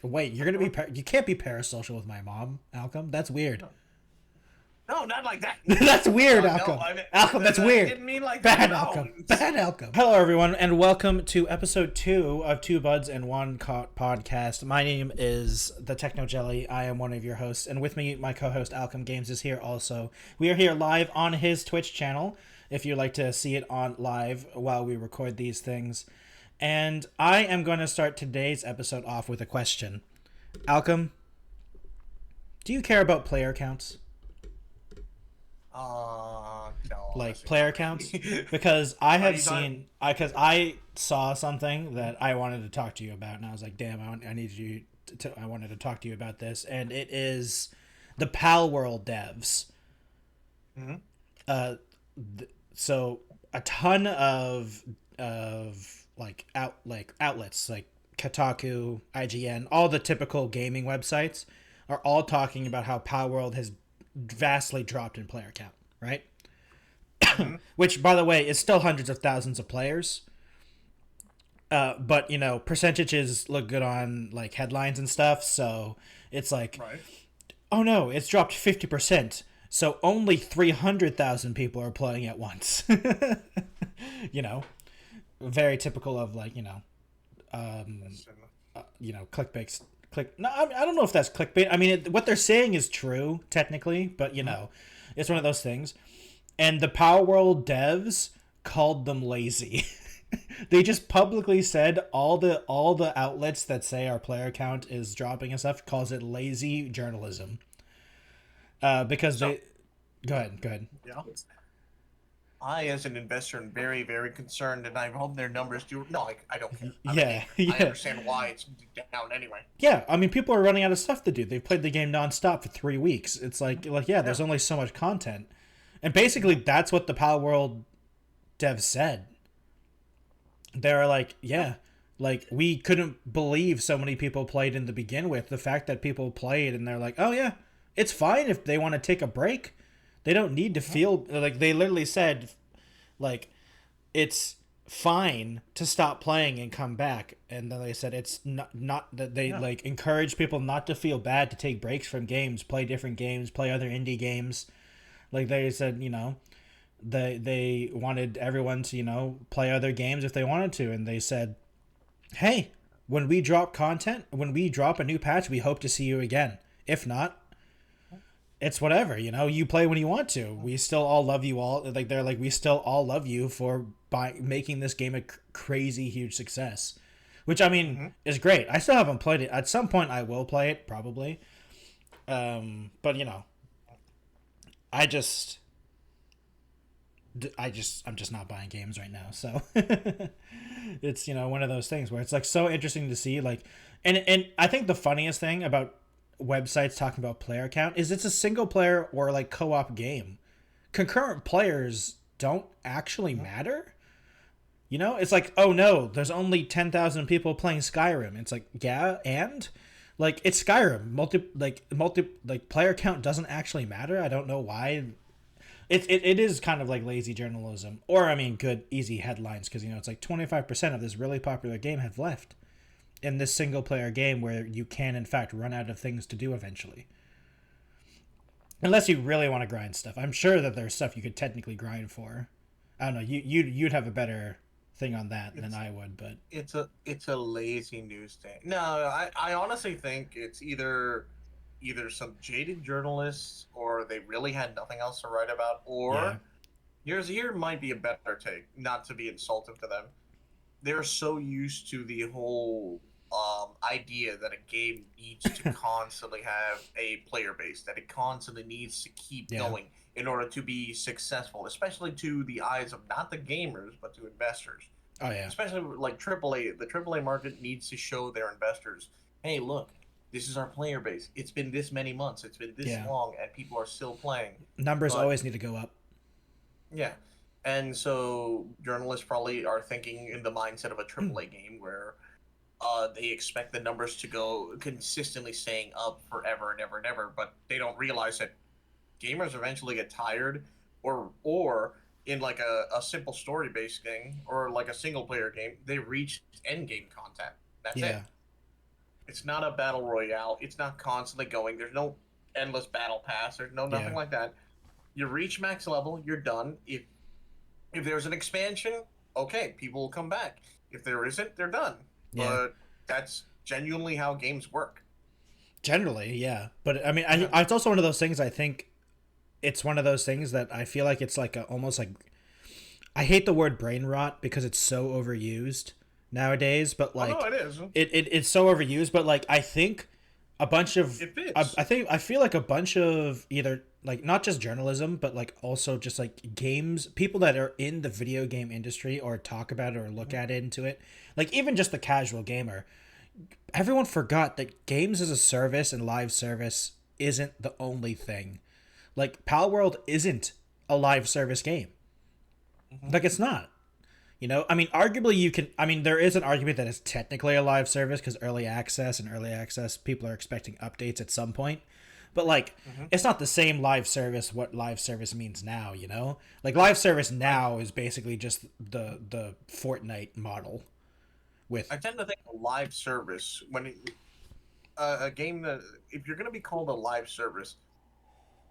Wait, you're gonna be you can't be parasocial with my mom, Alchem. That's weird. No, not like that. That's weird, No, Alchem. I Alchem, that's weird. I didn't mean like Bad that. No. Alchem. Bad Alchem. Hello, everyone, and welcome to episode 2 of Two Buds and One Podcast. My name is the Techno Jelly. I am one of your hosts, and with me, my co-host Alchem Games is here also. We are here live on his Twitch channel, if you'd like to see it on live while we record these things. And I am going to start today's episode off with a question. Alchem, do you care about player counts? No. Like player counts? Because I have seen, because I saw something that I wanted to talk to you about, and I was like, damn, I need you to, I wanted to talk to you about this, and it is the Pal World devs. Mm-hmm. So a ton of outlets like Kotaku, IGN, all the typical gaming websites are all talking about how Pal World has vastly dropped in player count, right? Mm-hmm. Which, by the way, is still hundreds of thousands of players. But, you know, percentages look good on, like, headlines and stuff, so it's like, right. Oh no, it's dropped 50%, so only 300,000 people are playing at once. You know, very typical of, like, clickbait. No, I don't know if that's clickbait. I mean, what they're saying is true, technically, but, you know, it's one of those things. And the Power World devs called them lazy. They just publicly said all the outlets that say our player count is dropping and stuff calls it lazy journalism. Because they... Go ahead. Yeah. I, as an investor, am very, very concerned, and I hope their numbers do... No, I don't care. I understand why it's down anyway. Yeah, I mean, people are running out of stuff to do. They've played the game nonstop for 3 weeks. It's like there's only so much content. And basically, that's what the Pal World devs said. They're like, we couldn't believe so many people played in the begin with. The fact that people played, and they're like, oh, yeah, it's fine if they want to take a break. They don't need to feel like they literally said, like, it's fine to stop playing and come back. And then they said it's not that they like encourage people not to feel bad to take breaks from games, play different games, play other indie games. Like they said, they wanted everyone to, play other games if they wanted to. And they said, hey, when we drop content, when we drop a new patch, we hope to see you again. If not, it's whatever, you play when you want to. We still all love you all. Like, they're like, we still all love you for making this game a crazy huge success, which, I mean, is great. I still haven't played it. At some point I will play it, probably. But, I'm just not buying games right now. So it's, one of those things where it's like so interesting to see, like, and I think the funniest thing about websites talking about player count is it's a single player or like co-op game. Concurrent players don't actually matter. It's like, oh no, there's only 10,000 people playing Skyrim. It's like, yeah, and like it's Skyrim. Multi player count doesn't actually matter. I don't know why. It is kind of like lazy journalism, or I mean, good easy headlines, because it's like 25% of this really popular game have left in this single player game where you can in fact run out of things to do eventually, unless you really want to grind stuff. I'm sure that there's stuff you could technically grind for. I don't know, you'd have a better thing on that than I would, but it's a lazy news thing. No, I honestly think it's either some jaded journalists, or they really had nothing else to write about, or here might be a better take, not to be insulting to them. They're so used to the whole idea that a game needs to constantly have a player base, that it constantly needs to keep going in order to be successful, especially to the eyes of not the gamers, but to investors. Oh, yeah. Especially like AAA. The AAA market needs to show their investors, hey, look, this is our player base. It's been this many months. It's been this long, and people are still playing. Numbers always need to go up. Yeah. And so journalists probably are thinking in the mindset of a AAA game where they expect the numbers to go consistently staying up forever and ever and ever, but they don't realize that gamers eventually get tired, or in like a simple story-based thing, or like a single-player game, they reach end game content. That's it. It's not a battle royale. It's not constantly going. There's no endless battle pass. There's no nothing Yeah. like that. You reach max level, you're done. If there's an expansion, okay, people will come back. If there isn't, they're done. Yeah. But that's genuinely how games work. Generally, yeah. But I mean, it's also one of those things. I think it's one of those things that I feel like it's like almost like, I hate the word brain rot because it's so overused nowadays. But like, oh, no, it is. It's so overused. But like, I think a bunch of It fits. I feel like a bunch of either like not just journalism, but like also just like games, people that are in the video game industry or talk about it or look at into it, like even just the casual gamer. Everyone forgot that games as a service and live service isn't the only thing. Like Pal World isn't a live service game. Like it's not. You know, I mean, arguably you can. I mean, there is an argument that it's technically a live service because early access people are expecting updates at some point. But like, it's not the same live service. What live service means now, you know, like live service now is basically just the Fortnite model. With I tend to think a live service a game that if you're going to be called a live service,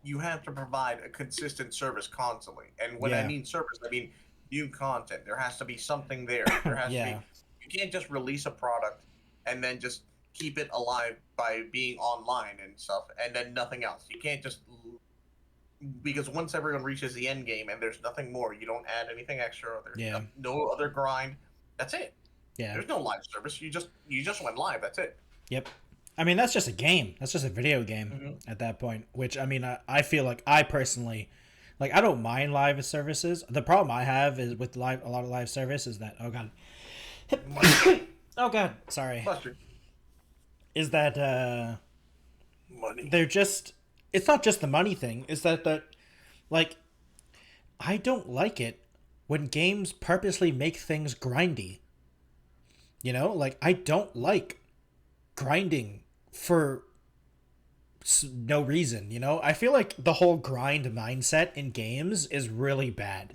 you have to provide a consistent service constantly. And when I mean service, I mean new content. There has to be something there. There has to be. You can't just release a product and then just keep it alive by being online and stuff, and then nothing else. You can't just because once everyone reaches the end game and there's nothing more, you don't add anything extra. There's no other grind. That's it. Yeah. There's no live service. You just went live. That's it. Yep. I mean, that's just a game. That's just a video game at that point. Which I mean, I feel like I personally, like, I don't mind live services. The problem I have is with a lot of live service is that oh god, sorry. Buster. Is that Money. they're just. It's not just the money thing. Is that like, I don't like it when games purposely make things grindy. You know, like I don't like grinding for no reason, you know? I feel like the whole grind mindset in games is really bad.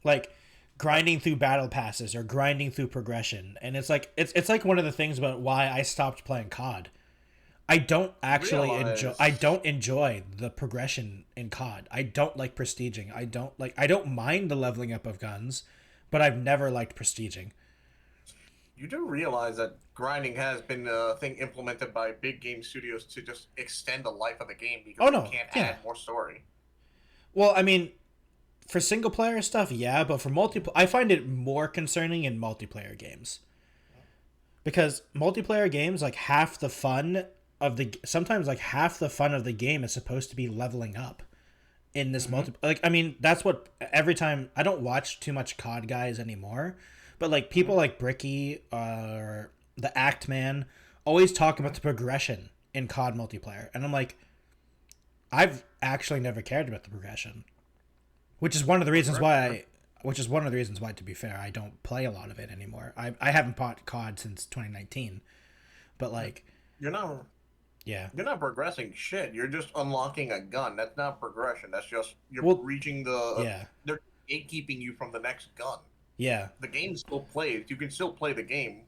Like grinding through battle passes or grinding through progression. And it's like it's like one of the things about why I stopped playing COD. I don't actually enjoy the progression in COD. I don't like prestiging. I don't mind the leveling up of guns, but I've never liked prestiging. You do realize that grinding has been a thing implemented by big game studios to just extend the life of the game because you can't add more story. Well, I mean, for single player stuff, yeah, but for multiplayer, I find it more concerning in multiplayer games. Because multiplayer games, like half the fun of the game is supposed to be leveling up in this like, I mean, that's what every time. I don't watch too much COD guys anymore. But like people like Bricky or the Act Man always talk about the progression in COD multiplayer, and I'm like, I've actually never cared about the progression, which is one of the reasons why. To be fair, I don't play a lot of it anymore. I haven't bought COD since 2019, but like, you're not progressing shit. You're just unlocking a gun. That's not progression. That's just reaching the. They're gatekeeping you from the next gun. Yeah. The game still plays. You can still play the game.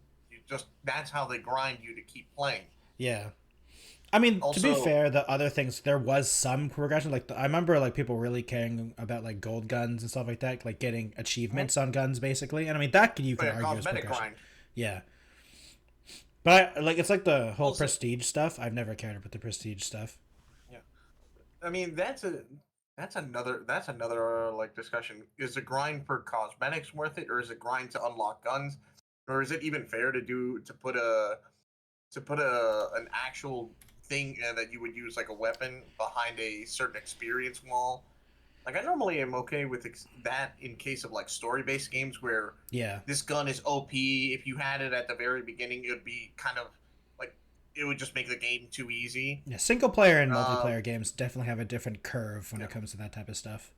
That's how they grind you to keep playing. Yeah. I mean, also, to be fair, the other things, there was some progression. Like, I remember, like, people really caring about, like, gold guns and stuff like that. Like, getting achievements on guns, basically. And, I mean, that you can argue is progression. Grind. Yeah. But, it's like the whole prestige stuff. I've never cared about the prestige stuff. Yeah. I mean, that's another like discussion. Is the grind for cosmetics worth it, or is it grind to unlock guns, or is it even fair to put an actual thing that you would use like a weapon behind a certain experience wall? Like I normally am okay with that in case of like story-based games where this gun is OP. If you had it at the very beginning, it would be kind of it would just make the game too easy. Yeah, single player and multiplayer games definitely have a different curve when it comes to that type of stuff.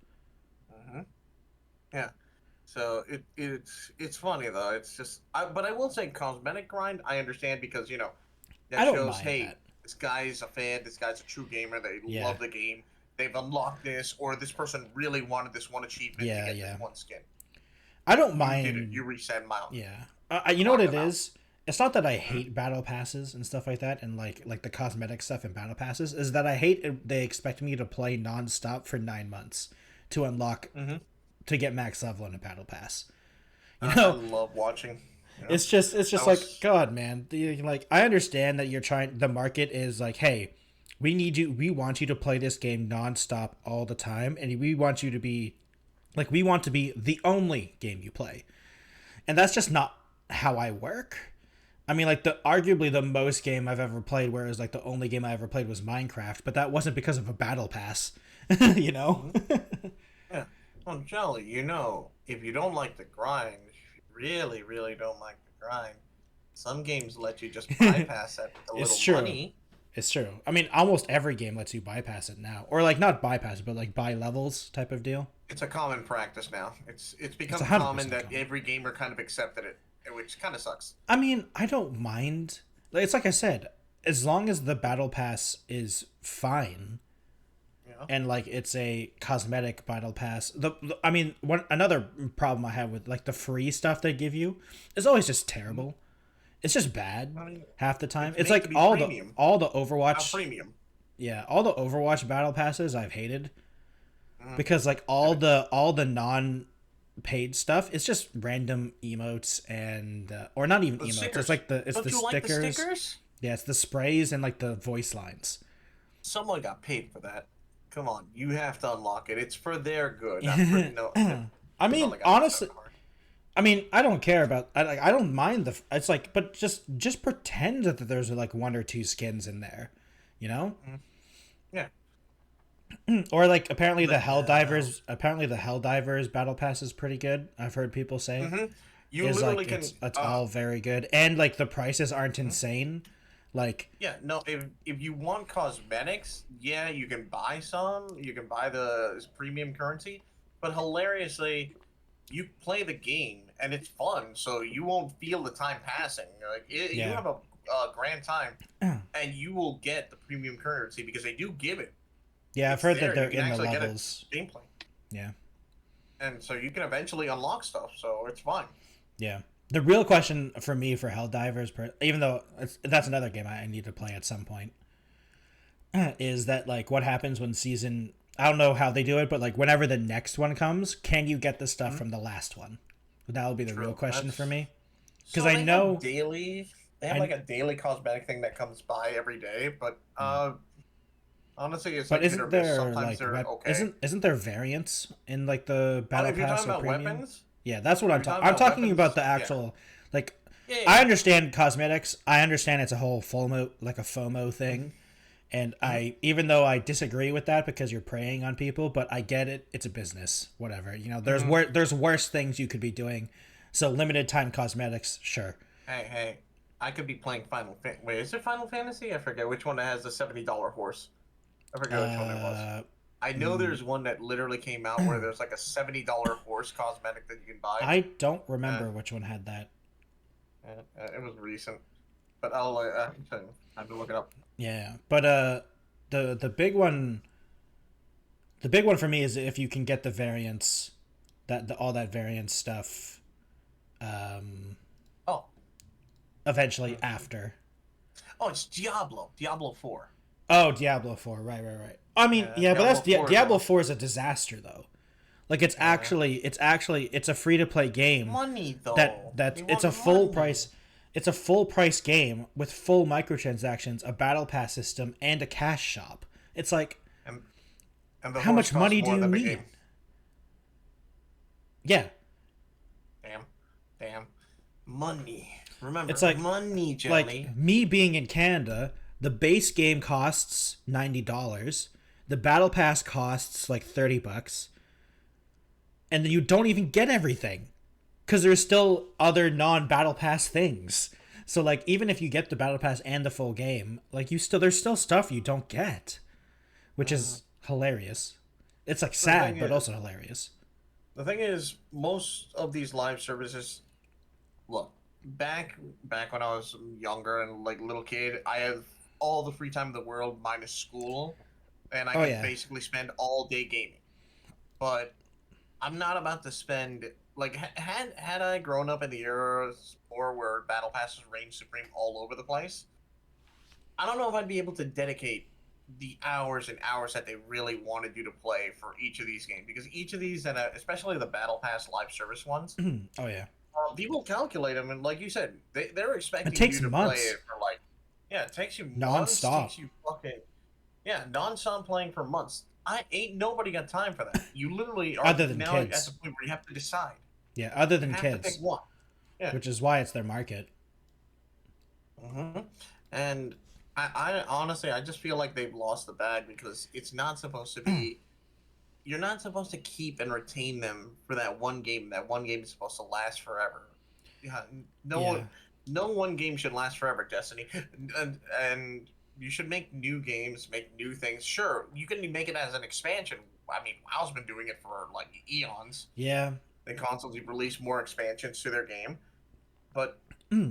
Yeah. So it's funny though. It's just, but I will say cosmetic grind. I understand because that shows this guy's a fan. This guy's a true gamer. They love the game. They've unlocked this, or this person really wanted this one achievement to get this one skin. I don't mind. You reset mount. Yeah. You know what it is? it's not that I hate battle passes and stuff like that, and like the cosmetic stuff in battle passes, is that I hate they expect me to play nonstop for 9 months to unlock to get max level in a battle pass. You know, I love watching. You know? it's just like, God, man. Like, I understand that you're trying. The market is like, hey, we want you to play this game nonstop all the time, and we want you to be like, we want to be the only game you play, and that's just not how I work. I mean, like, arguably the most game I've ever played, whereas like the only game I ever played was Minecraft, but that wasn't because of a battle pass, you know. Yeah, well, Jolly, you know, if you don't like the grind, if you really, really don't like the grind, some games let you just bypass that with a little money. It's true. I mean, almost every game lets you bypass it now, or like not bypass it, but like buy levels type of deal. It's a common practice now. It's become common that every gamer kind of accepted it, which kind of sucks. I mean, I don't mind. It's like I said, as long as the battle pass is fine, and like it's a cosmetic battle pass. I mean, another problem I have with like the free stuff they give you is always just terrible. It's just bad half the time. It's like all the Overwatch premium. Yeah, all the Overwatch battle passes I've hated because like all the non-paid stuff, it's just random emotes and or not even emotes. Stickers. It's like the stickers. Like the stickers. Yeah, it's the sprays and like the voice lines. Someone got paid for that. Come on, you have to unlock it. It's for their good. I mean, honestly. I mean, I don't care about. I don't mind the. It's like, but just pretend that there's like 1 or 2 skins in there, you know. Yeah. Or like apparently the Helldivers battle pass is pretty good. I've heard people say. You literally like, can. It's all very good, and like the prices aren't insane. Like, yeah, no. If you want cosmetics, yeah, you can buy some. You can buy the premium currency, but hilariously, you play the game and it's fun, so you won't feel the time passing. Like you have a grand time, and you will get the premium currency because they do give it. Yeah, I've heard that they're in the levels. Gameplay. Yeah. And so you can eventually unlock stuff, so it's fine. Yeah. The real question for me for Helldivers, even though that's another game I need to play at some point, is that like what happens when season. I don't know how they do it, but like whenever the next one comes, can you get the stuff from the last one? That would be the real question for me. Because I know they have like a daily cosmetic thing that comes by every day, but honestly, it's like isn't there sometimes like okay. Isn't there variants in like the battle if you're pass talking or about premium? weapons? Yeah, that's what I'm talking. I'm talking about the actual like. Yeah. I understand cosmetics. I understand it's a whole FOMO thing. And even though I disagree with that because you're preying on people, but I get it. It's a business, whatever. You know, there's worse things you could be doing. So limited time cosmetics, sure. Hey, I could be playing Final Fantasy. Wait, is it Final Fantasy? I forget which one that has the $70 horse. I forget which one it was. I know there's one that literally came out where there's like a $70 horse cosmetic that you can buy. I don't remember which one had that. It was recent, but I'll have to look it up. Yeah, but the big one for me is if you can get the variants, all that variant stuff. Eventually after. Oh, it's Diablo 4. Oh, Diablo 4, right. I mean, but that's Diablo 4 is a disaster though. Like it's a free to play game. Money though. It's a full price. It's a full price game with full microtransactions, a battle pass system, and a cash shop. It's like, and how much money do you need? Yeah. Damn. Money. Remember, it's like money, Jelly. Like me being in Canada, the base game costs $90. The battle pass costs like $30, and then you don't even get everything. Because there's still other non-battle pass things. So like even if you get the battle pass and the full game, like there's still stuff you don't get, which is hilarious. It's like sad, but also hilarious. The thing is, most of these live services, look, back when I was younger and like little kid, I have all the free time in the world minus school, and I can basically spend all day gaming. But I'm not about to spend. Like, had I grown up in the era before, where battle passes reign supreme all over the place. I don't know if I'd be able to dedicate the hours and hours that they really wanted you to play for each of these games, because each of these, and especially the battle pass live service ones, oh yeah, people calculate them, and like you said, they're expecting takes you to months. play it for like, yeah, it takes you non-stop. months, takes you fucking, yeah, non-stop playing for months. I ain't nobody got time for that. You literally are other than now kids. at the point where you have to decide. Yeah, other than you have kids. to pick one. Yeah. Which is why it's their market. Mm-hmm. And I honestly, I just feel like they've lost the bag, because it's not supposed to be. You're not supposed to keep and retain them for that one game. That one game is supposed to last forever. Yeah, no one game should last forever, Destiny. And you should make new games, make new things. Sure, you can make it as an expansion. I mean, WoW's been doing it for like eons. Yeah. They constantly release more expansions to their game, but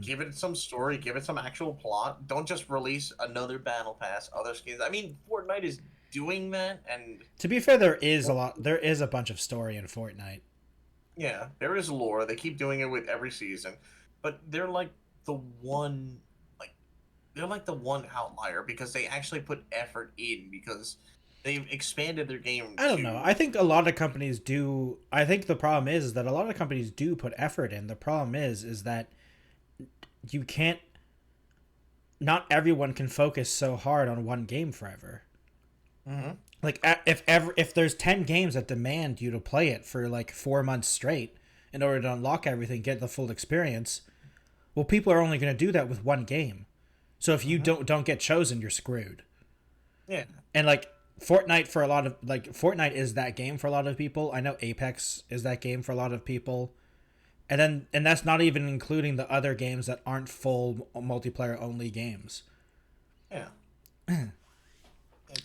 give it some story, give it some actual plot. Don't just release another battle pass, other skins. I mean, Fortnite is doing that, and to be fair, there is a bunch of story in Fortnite. Yeah, there is lore. They keep doing it with every season, but they're like the one, outlier, because they actually put effort in, because they've expanded their game. I don't know. I think a lot of companies do. I think the problem is that a lot of companies do put effort in. The problem is that you can't. Not everyone can focus so hard on one game forever. Mm-hmm. Like if there's 10 games that demand you to play it for like 4 months straight in order to unlock everything, get the full experience, well, people are only going to do that with one game. So if you don't get chosen, you're screwed. Yeah. And like Fortnite is that game for a lot of people. I know Apex is that game for a lot of people. And that's not even including the other games that aren't full multiplayer only games. Yeah.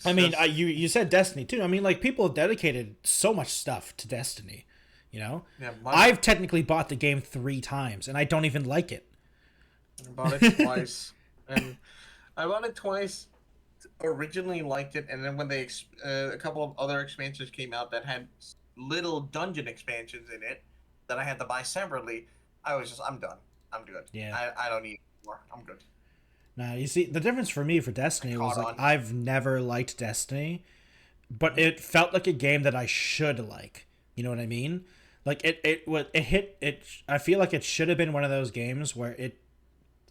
I mean, you said Destiny too. I mean, like, people have dedicated so much stuff to Destiny, you know? Yeah, I've technically bought the game 3 times, and I don't even like it. I bought it twice. And I bought it twice, originally liked it, and then when a couple of other expansions came out that had little dungeon expansions in it that I had to buy separately, I'm done. I'm good. Yeah. I don't need more. I'm good. Now, you see, the difference for me for Destiny was, like, I've never liked Destiny, but it felt like a game that I should like. You know what I mean? Like, I feel like it should have been one of those games where it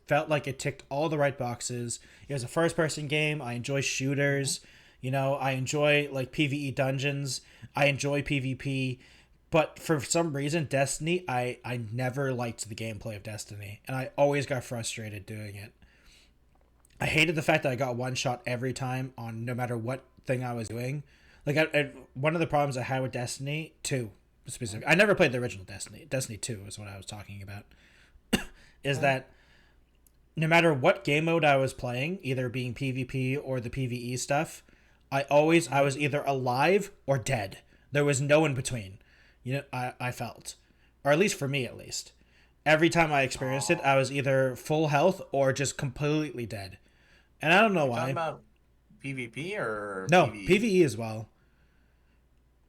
felt like it ticked all the right boxes. It was a first-person game. I enjoy shooters. You know, I enjoy, like, PvE dungeons. I enjoy PvP. But for some reason, Destiny, I never liked the gameplay of Destiny, and I always got frustrated doing it. I hated the fact that I got one shot every time on no matter what thing I was doing. Like, one of the problems I had with Destiny 2, specifically, I never played the original Destiny. Destiny 2 is what I was talking about. Is that no matter what game mode I was playing, either being PvP or the PvE stuff, I was either alive or dead. There was no in between. You know, I felt, or at least for me, at least. Every time I experienced it, I was either full health or just completely dead. And I don't know why. Talking about PvP or no, PvE? PvE as well.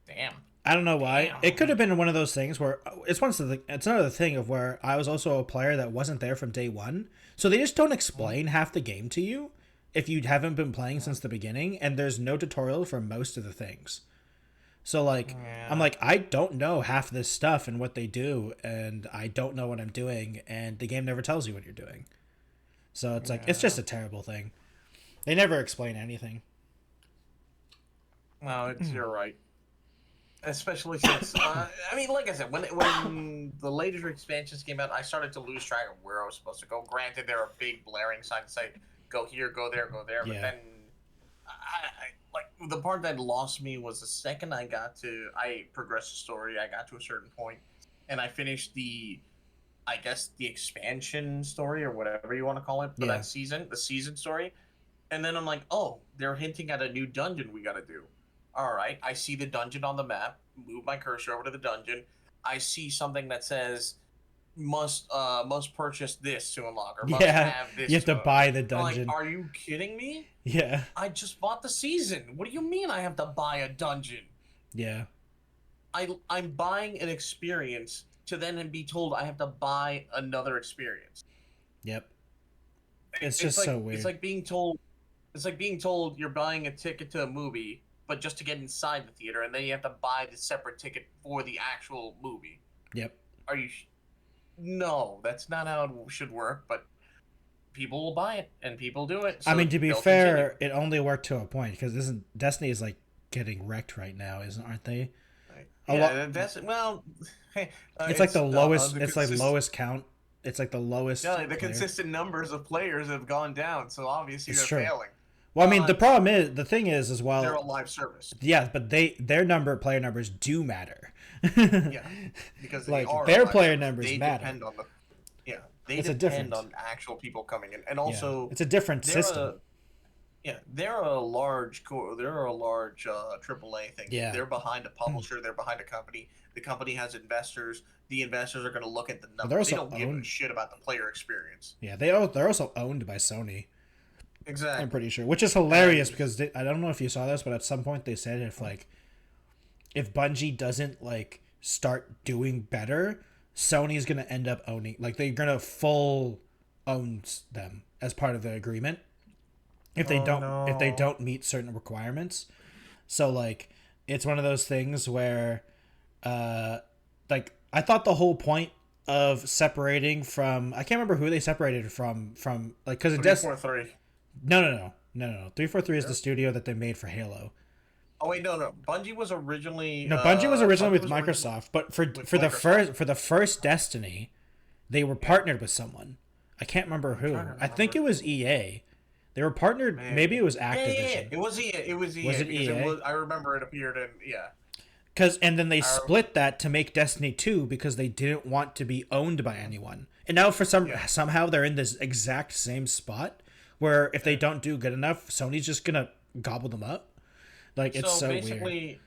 Damn. I don't know why. It could have been one of those things where it's another thing of where I was also a player that wasn't there from day one. So they just don't explain half the game to you if you haven't been playing since the beginning, and there's no tutorial for most of the things. So, like, I'm like, I don't know half this stuff and what they do, and I don't know what I'm doing, and the game never tells you what you're doing. So it's like, it's just a terrible thing. They never explain anything. No, you're right. Especially since, I mean, like I said, when the later expansions came out, I started to lose track of where I was supposed to go. Granted, there are big blaring signs that say, go here, go there, go there, but then the part that lost me was the second I progressed the story, I got to a certain point, and I finished the expansion story, or whatever you want to call it, for that season, the season story, and then I'm like, oh, they're hinting at a new dungeon we gotta do. Alright, I see the dungeon on the map, move my cursor over to the dungeon, I see something that says, must purchase this to unlock, or must have this. You have to buy the dungeon. Like, are you kidding me? Yeah. I just bought the season. What do you mean I have to buy a dungeon? Yeah. I'm buying an experience to then be told I have to buy another experience. Yep. It's just so weird. It's like being told you're buying a ticket to a movie, but just to get inside the theater, and then you have to buy the separate ticket for the actual movie. Yep. Are you? No, that's not how it should work. But people will buy it, and people do it. So I mean, to be fair, it only worked to a point because Destiny is like getting wrecked right now, aren't they? Well, it's like the lowest. It's like lowest count. It's like the lowest. Yeah, the consistent numbers of players have gone down, so obviously they're failing. Well, I mean, the thing is as well. They're a live service. Yeah, but their player numbers do matter. Yeah, because like their player numbers matter. They depend on actual people coming in, and also it's a different system. They're a large AAA thing. Yeah, they're behind a publisher. They're behind a company. The company has investors. The investors are going to look at the numbers. They don't give a shit about the player experience. Yeah, they're also owned by Sony. Exactly. I'm pretty sure, which is hilarious because I don't know if you saw this, but at some point they said if Bungie doesn't like start doing better, Sony's going to end up owning, like they're going to full own them as part of the agreement. If they don't meet certain requirements. So like it's one of those things where like I thought the whole point of separating from, I can't remember who they separated from like because it does 343. No. 343 is the studio that they made for Halo. Oh wait, no. Bungie was originally with Microsoft, but for the first Destiny, they were partnered with someone. I can't remember who. I think it was EA. They were partnered. Maybe it was Activision. It was EA. Was it EA? I remember it appeared in And then they split that to make Destiny 2 because they didn't want to be owned by anyone. And now somehow they're in this exact same spot where if they don't do good enough, Sony's just gonna gobble them up. Like it's so basically weird.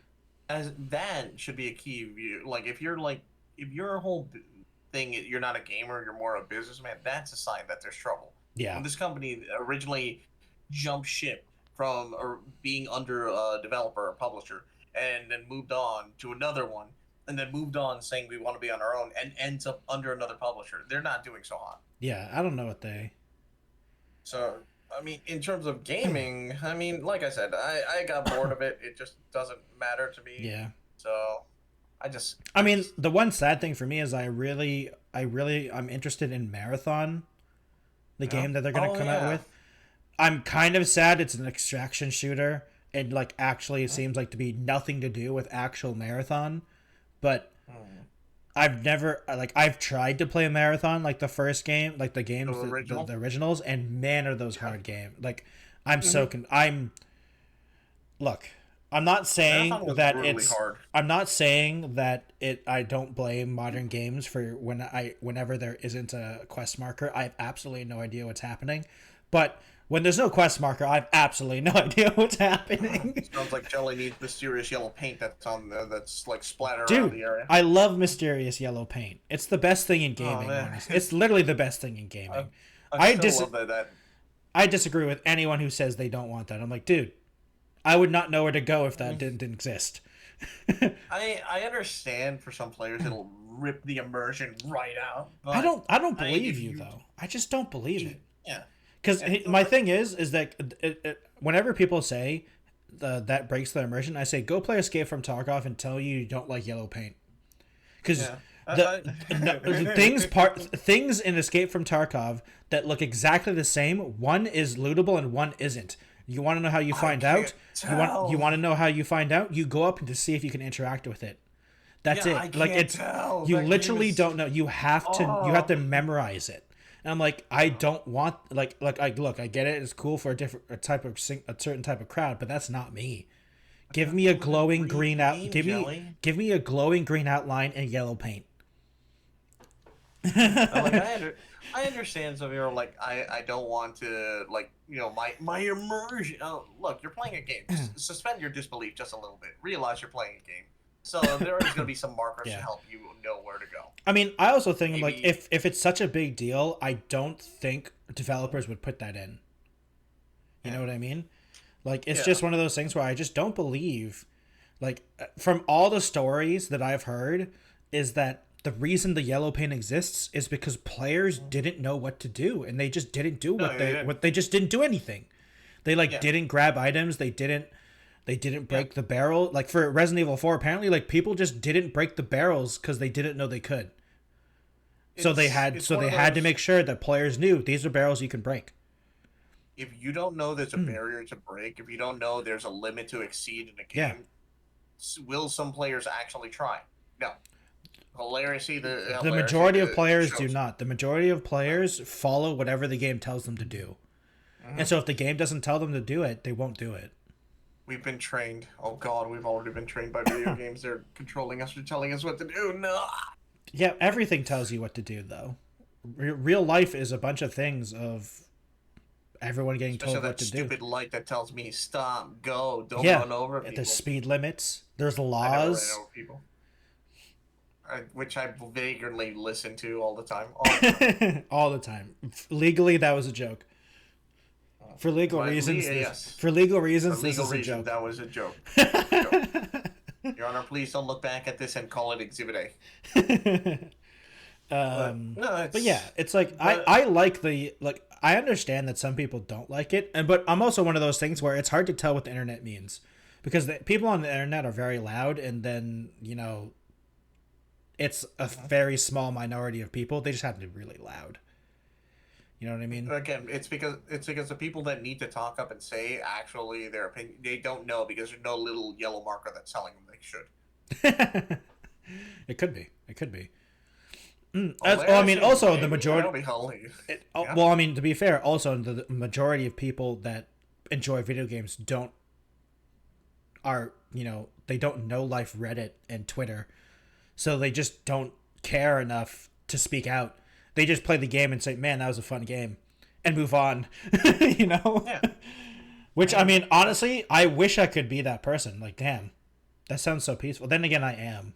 As that should be a key view. Like if your whole thing, you're not a gamer, you're more a businessman. That's a sign that there's trouble. Yeah. When this company originally jumped ship from being under a developer or publisher, and then moved on to another one, and then moved on saying we want to be on our own, and ends up under another publisher, they're not doing so hot. Yeah, I don't know what they. So, I mean, in terms of gaming, I mean, like I said, I got bored of it. It just doesn't matter to me. Yeah. So, I mean, the one sad thing for me is I'm interested in Marathon, the game that they're going to come out with. I'm kind of sad it's an extraction shooter. And like actually it seems like to be nothing to do with actual Marathon. But I've tried to play a Marathon, like the first game, like the games, the originals, and man, are those hard games. Like I'm I'm not saying that it's hard. I'm not saying that I don't blame modern games for whenever there isn't a quest marker. I have absolutely no idea what's happening. But when there's no quest marker, I have absolutely no idea what's happening. Sounds like Jelly needs mysterious yellow paint that's on there that's like splattered around the area. I love mysterious yellow paint. It's the best thing in gaming. It's literally the best thing in gaming. I disagree with anyone who says they don't want that. I'm like, dude, I would not know where to go if that didn't exist. I understand for some players it'll rip the immersion right out. I don't believe you though. I just don't believe it. Yeah. Because my thing is that whenever people say that breaks their immersion, I say go play Escape from Tarkov and tell you don't like yellow paint. Because things in Escape from Tarkov that look exactly the same, one is lootable and one isn't. You want to know how you find out? You want to know how you find out? You go up to see if you can interact with it. That's it. You literally don't know. You have to memorize it. And I'm like, I don't want I get it. It's cool for a certain type of crowd, but that's not me. Give me a glowing green give me a glowing green outline and yellow paint. I understand some people are like, I don't want to my immersion. Oh, look, you're playing a game. Suspend your disbelief just a little bit. Realize you're playing a game. So there is going to be some markers to help you know where to go. I mean, I also think if it's such a big deal, I don't think developers would put that in. You know what I mean? Like, it's just one of those things where I just don't believe, like, from all the stories that I've heard, is that the reason the yellow paint exists is because players didn't know what to do, and they just didn't do they just didn't do anything. They didn't grab items. They didn't break the barrel. Like for Resident Evil 4, apparently like people just didn't break the barrels because they didn't know they could. So they had to make sure that players knew these are barrels you can break. If you don't know there's a barrier to break, if you don't know there's a limit to exceed in a game, will some players actually try? No. The majority of players do not. The majority of players follow whatever the game tells them to do. And so if the game doesn't tell them to do it, they won't do it. We've been trained. Oh God, we've already been trained by video games. They're controlling us. They're telling us what to do. No. Yeah, everything tells you what to do, though. Real life is a bunch of things of everyone getting told what to do. Stupid light that tells me stop, go, don't run over people. There's speed limits. There's laws. I never ran over people. Which I vaguely listen to all the time. All the time. Legally, that was a joke. For legal reasons, this is a joke. That was a joke. Your Honor, please don't look back at this and call it Exhibit A. But yeah, it's like I like I understand that some people don't like it, but I'm also one of those things where it's hard to tell what the internet means, because the people on the internet are very loud, and then it's a very small minority of people. They just happen to be really loud. You know what I mean? Again, it's because the people that need to talk up and say actually their opinion, they don't know because there's no little yellow marker that's telling them they should. It could be. Also the majority. Well, I mean, to be fair, also the majority of people that enjoy video games they don't know life Reddit and Twitter, so they just don't care enough to speak out. They just play the game and say, "Man, that was a fun game," and move on. Yeah. Which, I mean, honestly, I wish I could be that person. Like, damn, that sounds so peaceful. Then again, I am.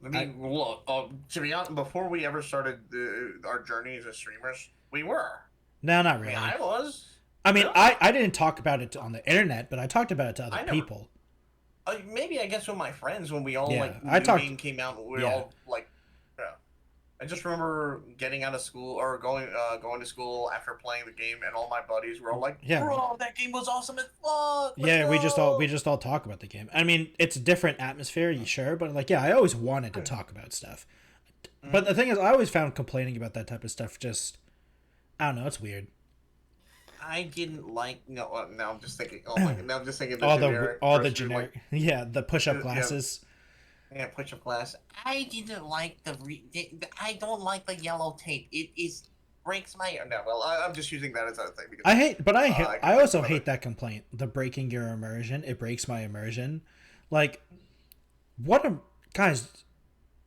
Look, to be honest, before we ever started our journey as streamers, we were. No, not really. I was. I mean, really? I didn't talk about it on the internet, but I talked about it to other people. Maybe, I guess, with my friends, when we all, game came out, we all, I just remember getting out of school or going to school after playing the game, and all my buddies were all like, "Bro, that game was awesome as fuck." We just all talk about the game. I mean, it's a different atmosphere, sure, but I always wanted to talk about stuff. But the thing is, I always found complaining about that type of stuff just, I don't know, it's weird. I didn't like. No, now I'm just thinking. Now I'm just thinking the generic. The push-up glasses. Yeah, push-up glass. I didn't like I don't like the yellow tape. It breaks my. No, well, I'm just using that as a thing. Because, I also hate that complaint. The breaking your immersion. It breaks my immersion. Guys?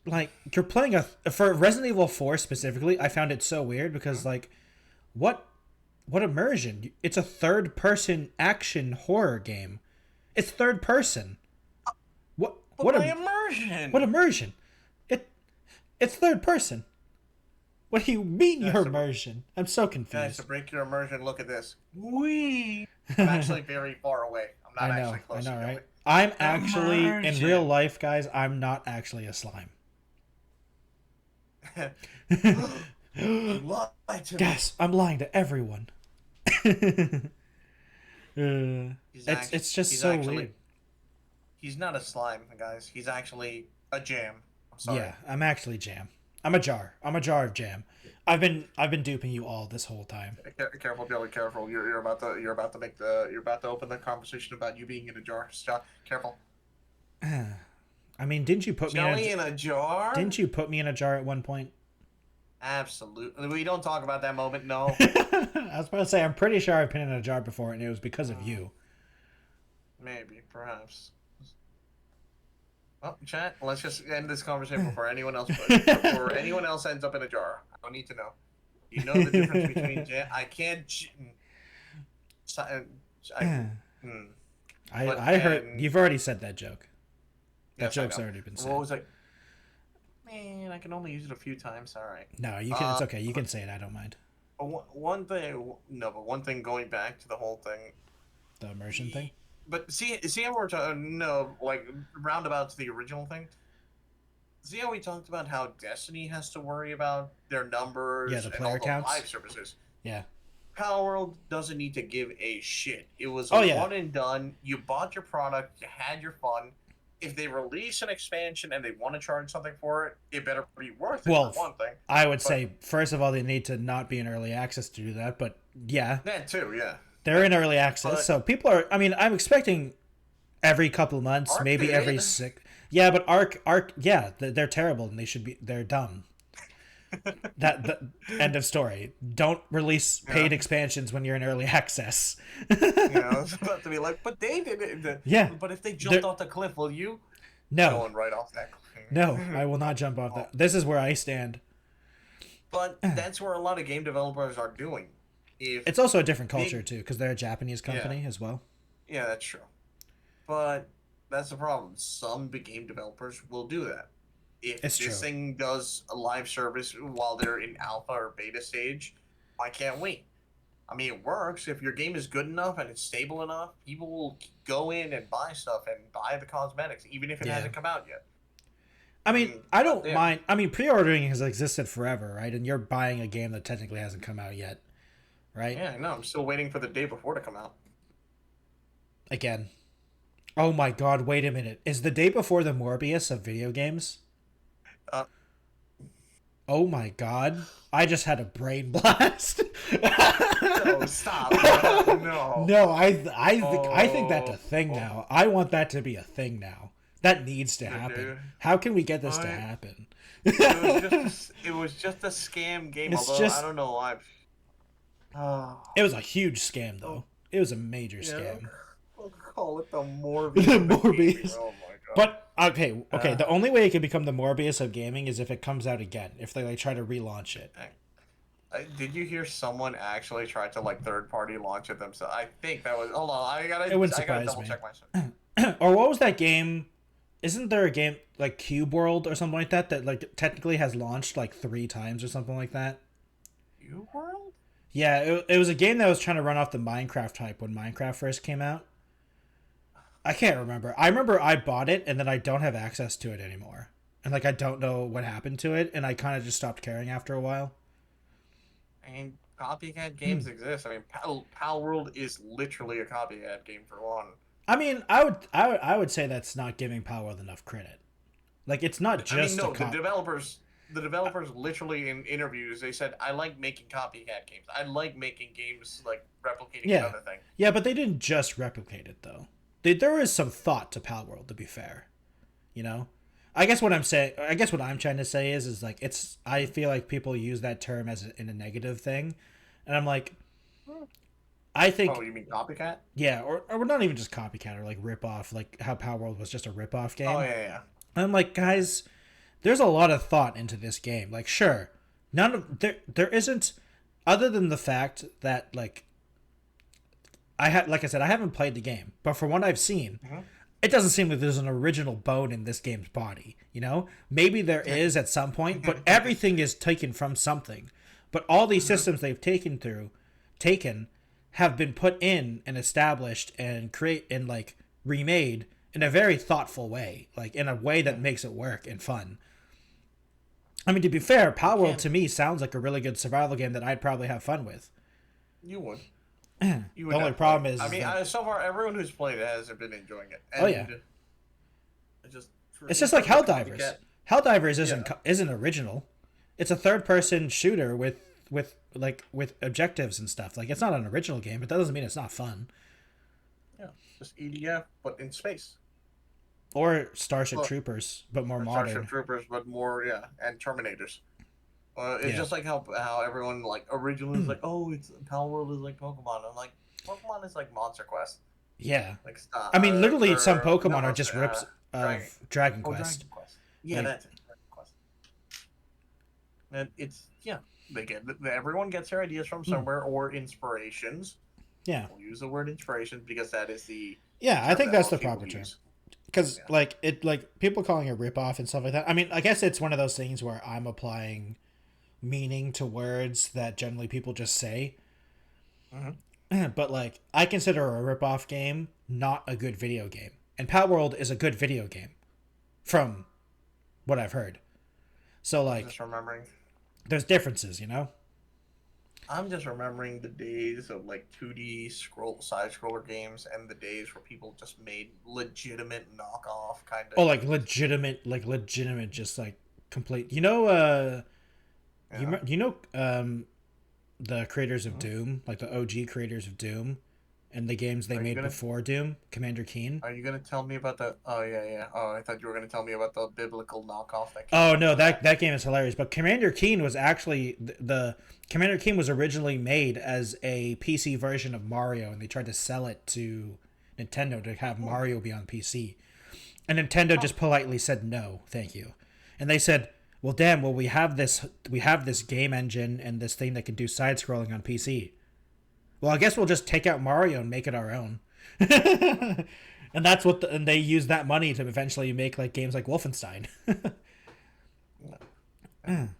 You're playing for Resident Evil 4 specifically. I found it so weird because what immersion? It's a third-person action horror game. It's third person. What immersion? What immersion? It's third person. What do you mean your immersion? I'm so confused. Guys, to break your immersion, look at this. I'm actually very far away. I'm not actually close. I know, right? I'm actually, in real life, guys, I'm not actually a slime. Guys, I'm lying to everyone. It's just so weird. He's not a slime, guys. He's actually a jam. I'm sorry. Yeah, I'm actually jam. I'm a jar. I'm a jar of jam. I've been duping you all this whole time. Careful, Billy. Careful. You're about to open the conversation about you being in a jar. Stop. Careful. I mean, didn't you put me in a jar? Didn't you put me in a jar at one point? Absolutely. We don't talk about that moment. No. I was about to say, I'm pretty sure I've been in a jar before, and it was because of you. Maybe, perhaps. Well, chat, let's just end this conversation before anyone else ends up in a jar. I don't need to know. You know the difference between I can't. I heard you've already said that joke. That joke's already been said. What was I? Man, I can only use it a few times. All right. No, you can. It's okay. You can say it. I don't mind. One thing going back to the whole thing. The immersion thing. But see how we're talking, roundabout to the original thing. See how we talked about how Destiny has to worry about their numbers the and player all the counts. live services? Yeah. Power World doesn't need to give a shit. It was Oh, a yeah. one and done. You bought your product, you had your fun. If they release an expansion and they want to charge something for it, it better be worth it, Well, for one thing. I would say, first of all, they need to not be in early access to do that, but yeah. That too, yeah. They're in early access, so people are, I mean, I'm expecting every couple months, Arc maybe did. every 6. Yeah, but Arc, yeah, they're terrible and they're dumb. that end of story. Don't release paid expansions when you're in early access. It's about to be like, but they did it. Yeah. But if they jumped off the cliff, will you? No. Going right off that cliff. No, I will not jump off that. This is where I stand. But that's where a lot of game developers are doing. It's also a different culture too, because they're a Japanese company as well. Yeah, that's true. But that's the problem. Some big game developers will do that. If this thing does a live service while they're in alpha or beta stage, I can't wait. I mean, it works. If your game is good enough and it's stable enough, people will go in and buy stuff and buy the cosmetics, even if it hasn't come out yet. I mean, I don't mind. I mean, pre-ordering has existed forever, right? And you're buying a game that technically hasn't come out yet, right? Yeah, no, I'm still waiting for the day before to come out. Again. Oh my god, wait a minute. Is the day before the Morbius of video games? Oh my god. I just had a brain blast. No, stop. No. No, I think that's a thing now. I want that to be a thing now. That needs to happen. Dude. How can we get this to happen? It was just a scam game, I don't know why. It was a huge scam, though. It was a major scam. We'll call it the Morbius. The Morbius. Oh my god. But okay. The only way it can become the Morbius of gaming is if it comes out again. If they try to relaunch it. Did you hear someone actually try to third party launch it themselves? I think that was. Hold on, it wouldn't surprise double me. check myself. Or what was that game? Isn't there a game like Cube World or something like that technically has launched 3 times or something like that? Cube World? Yeah, it was a game that was trying to run off the Minecraft hype when Minecraft first came out. I can't remember. I remember I bought it and then I don't have access to it anymore. And I don't know what happened to it, and I kind of just stopped caring after a while. I mean, copycat games exist. I mean, Pal World is literally a copycat game for one. I mean, I would say that's not giving Pal World enough credit. It's not just the developers literally in interviews, they said, I like making copycat games. I like making games replicating another thing. Yeah, but they didn't just replicate it though. There is some thought to Pal World, to be fair. You know? I guess what I'm trying to say is I feel like people use that term in a negative thing. And I'm like, I think. Oh, you mean copycat? Yeah, or not even just copycat or rip off, how Power World was just a rip off game. Oh yeah. And I'm like, guys, there's a lot of thought into this game. Sure, there isn't, other than the fact that I haven't played the game, but from what I've seen, it doesn't seem like there's an original bone in this game's body. You know, maybe there is at some point, but everything is taken from something. But all these systems they've taken have been put in and established and remade in a very thoughtful way, in a way that makes it work and fun. I mean, to be fair, Power World to me sounds like a really good survival game that I'd probably have fun with. You would. The only problem is, I mean, so far everyone who's played it hasn't been enjoying it. And it's just like Helldivers. Helldivers isn't original. It's a third-person shooter with objectives and stuff. It's not an original game, but that doesn't mean it's not fun. Yeah, just EDF, but in space. Or Starship Troopers, but more modern. Starship Troopers, but more, and Terminators. It's just how everyone originally is oh, it's Pal World is like Pokemon. I'm like, Pokemon is like Monster Quest. Yeah. Stop. I mean, literally, some Pokemon are just rips of Dragon Quest. Dragon Quest. Yeah, that's it. Dragon Quest. And it's everyone gets their ideas from somewhere or inspirations. Yeah. We'll use the word inspiration because that is the. Yeah, I think that's the proper term. Because people calling it ripoff and stuff like that. I mean, I guess it's one of those things where I'm applying meaning to words that generally people just say. But I consider a ripoff game not a good video game, and Power World is a good video game from what I've heard. So I'm just like, remembering. there's differences, you know. I'm just remembering the days of like 2D side scroller games and the days where people just made legitimate knockoff kind of. Oh, like legitimate, just like complete. You know, Yeah. the creators of Doom, like the OG creators of Doom, and the games they made before Doom, Commander Keen. Are you gonna tell me about the? Oh yeah, yeah. Oh, I thought you were gonna tell me about the biblical knockoff that came Oh out no, for that game is hilarious. But Commander Keen was actually the Commander Keen was originally made as a PC version of Mario, and they tried to sell it to Nintendo to have Mario be on PC, and Nintendo just politely said no, thank you, and they said, well, damn, well we have this game engine and this thing that can do side scrolling on PC. Well, I guess we'll just take out Mario and make it our own. And that's what and they use that money to eventually make like games like Wolfenstein. And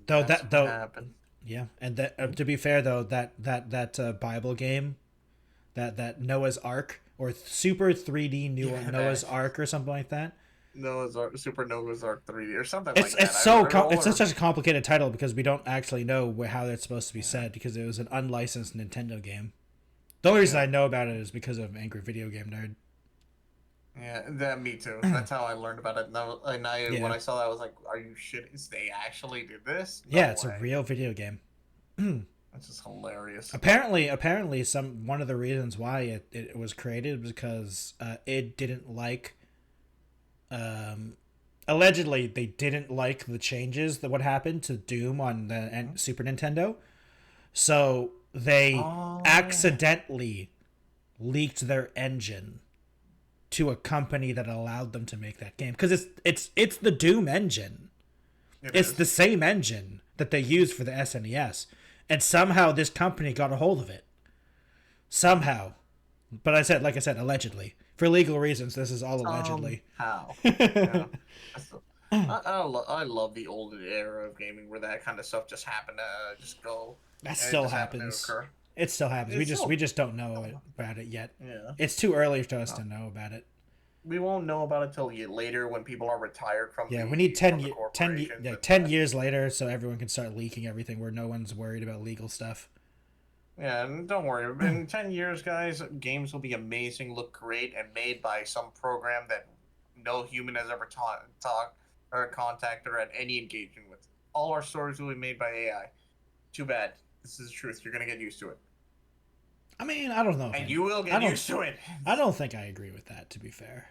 Though that's that what though happened. Yeah, and that to be fair though, that Bible game, that Noah's Ark or Super 3D Noah's Ark or something like that. Noah's Ark, Super Noah's Ark 3D or something It's like that. It's such a complicated title because we don't actually know how it's supposed to be said because it was an unlicensed Nintendo game. The only reason I know about it is because of Angry Video Game Nerd. Yeah, me too. That's how I learned about it. When I saw that, I was like, "Are you shitting? They actually did this?" No Yeah, it's way. a real video game. That's just hilarious. Apparently, one of the reasons why it was created was because it didn't like. Allegedly, they didn't like the changes that would happen to Doom on the Super Nintendo, so they accidentally leaked their engine to a company that allowed them to make that game because it's the Doom engine. It's the same engine that they used for the SNES, and somehow this company got a hold of it. Somehow, but like I said, allegedly. For legal reasons, this is all allegedly. How? Yeah. I love the old era of gaming where that kind of stuff just happened to just go. That still happens. It still happens. We just don't know about it yet. Yeah. It's too early for us to know about it. We won't know about it till later when people are retired from. Yeah, we need 10 years later so everyone can start leaking everything where no one's worried about legal stuff. Yeah, and don't worry. In 10 years, guys, games will be amazing, look great, and made by some program that no human has ever talked or contacted or had any engagement with. All our stories will be made by AI. Too bad. This is the truth. You're going to get used to it. I mean, I don't know. And you will get used to it. I don't think I agree with that, to be fair.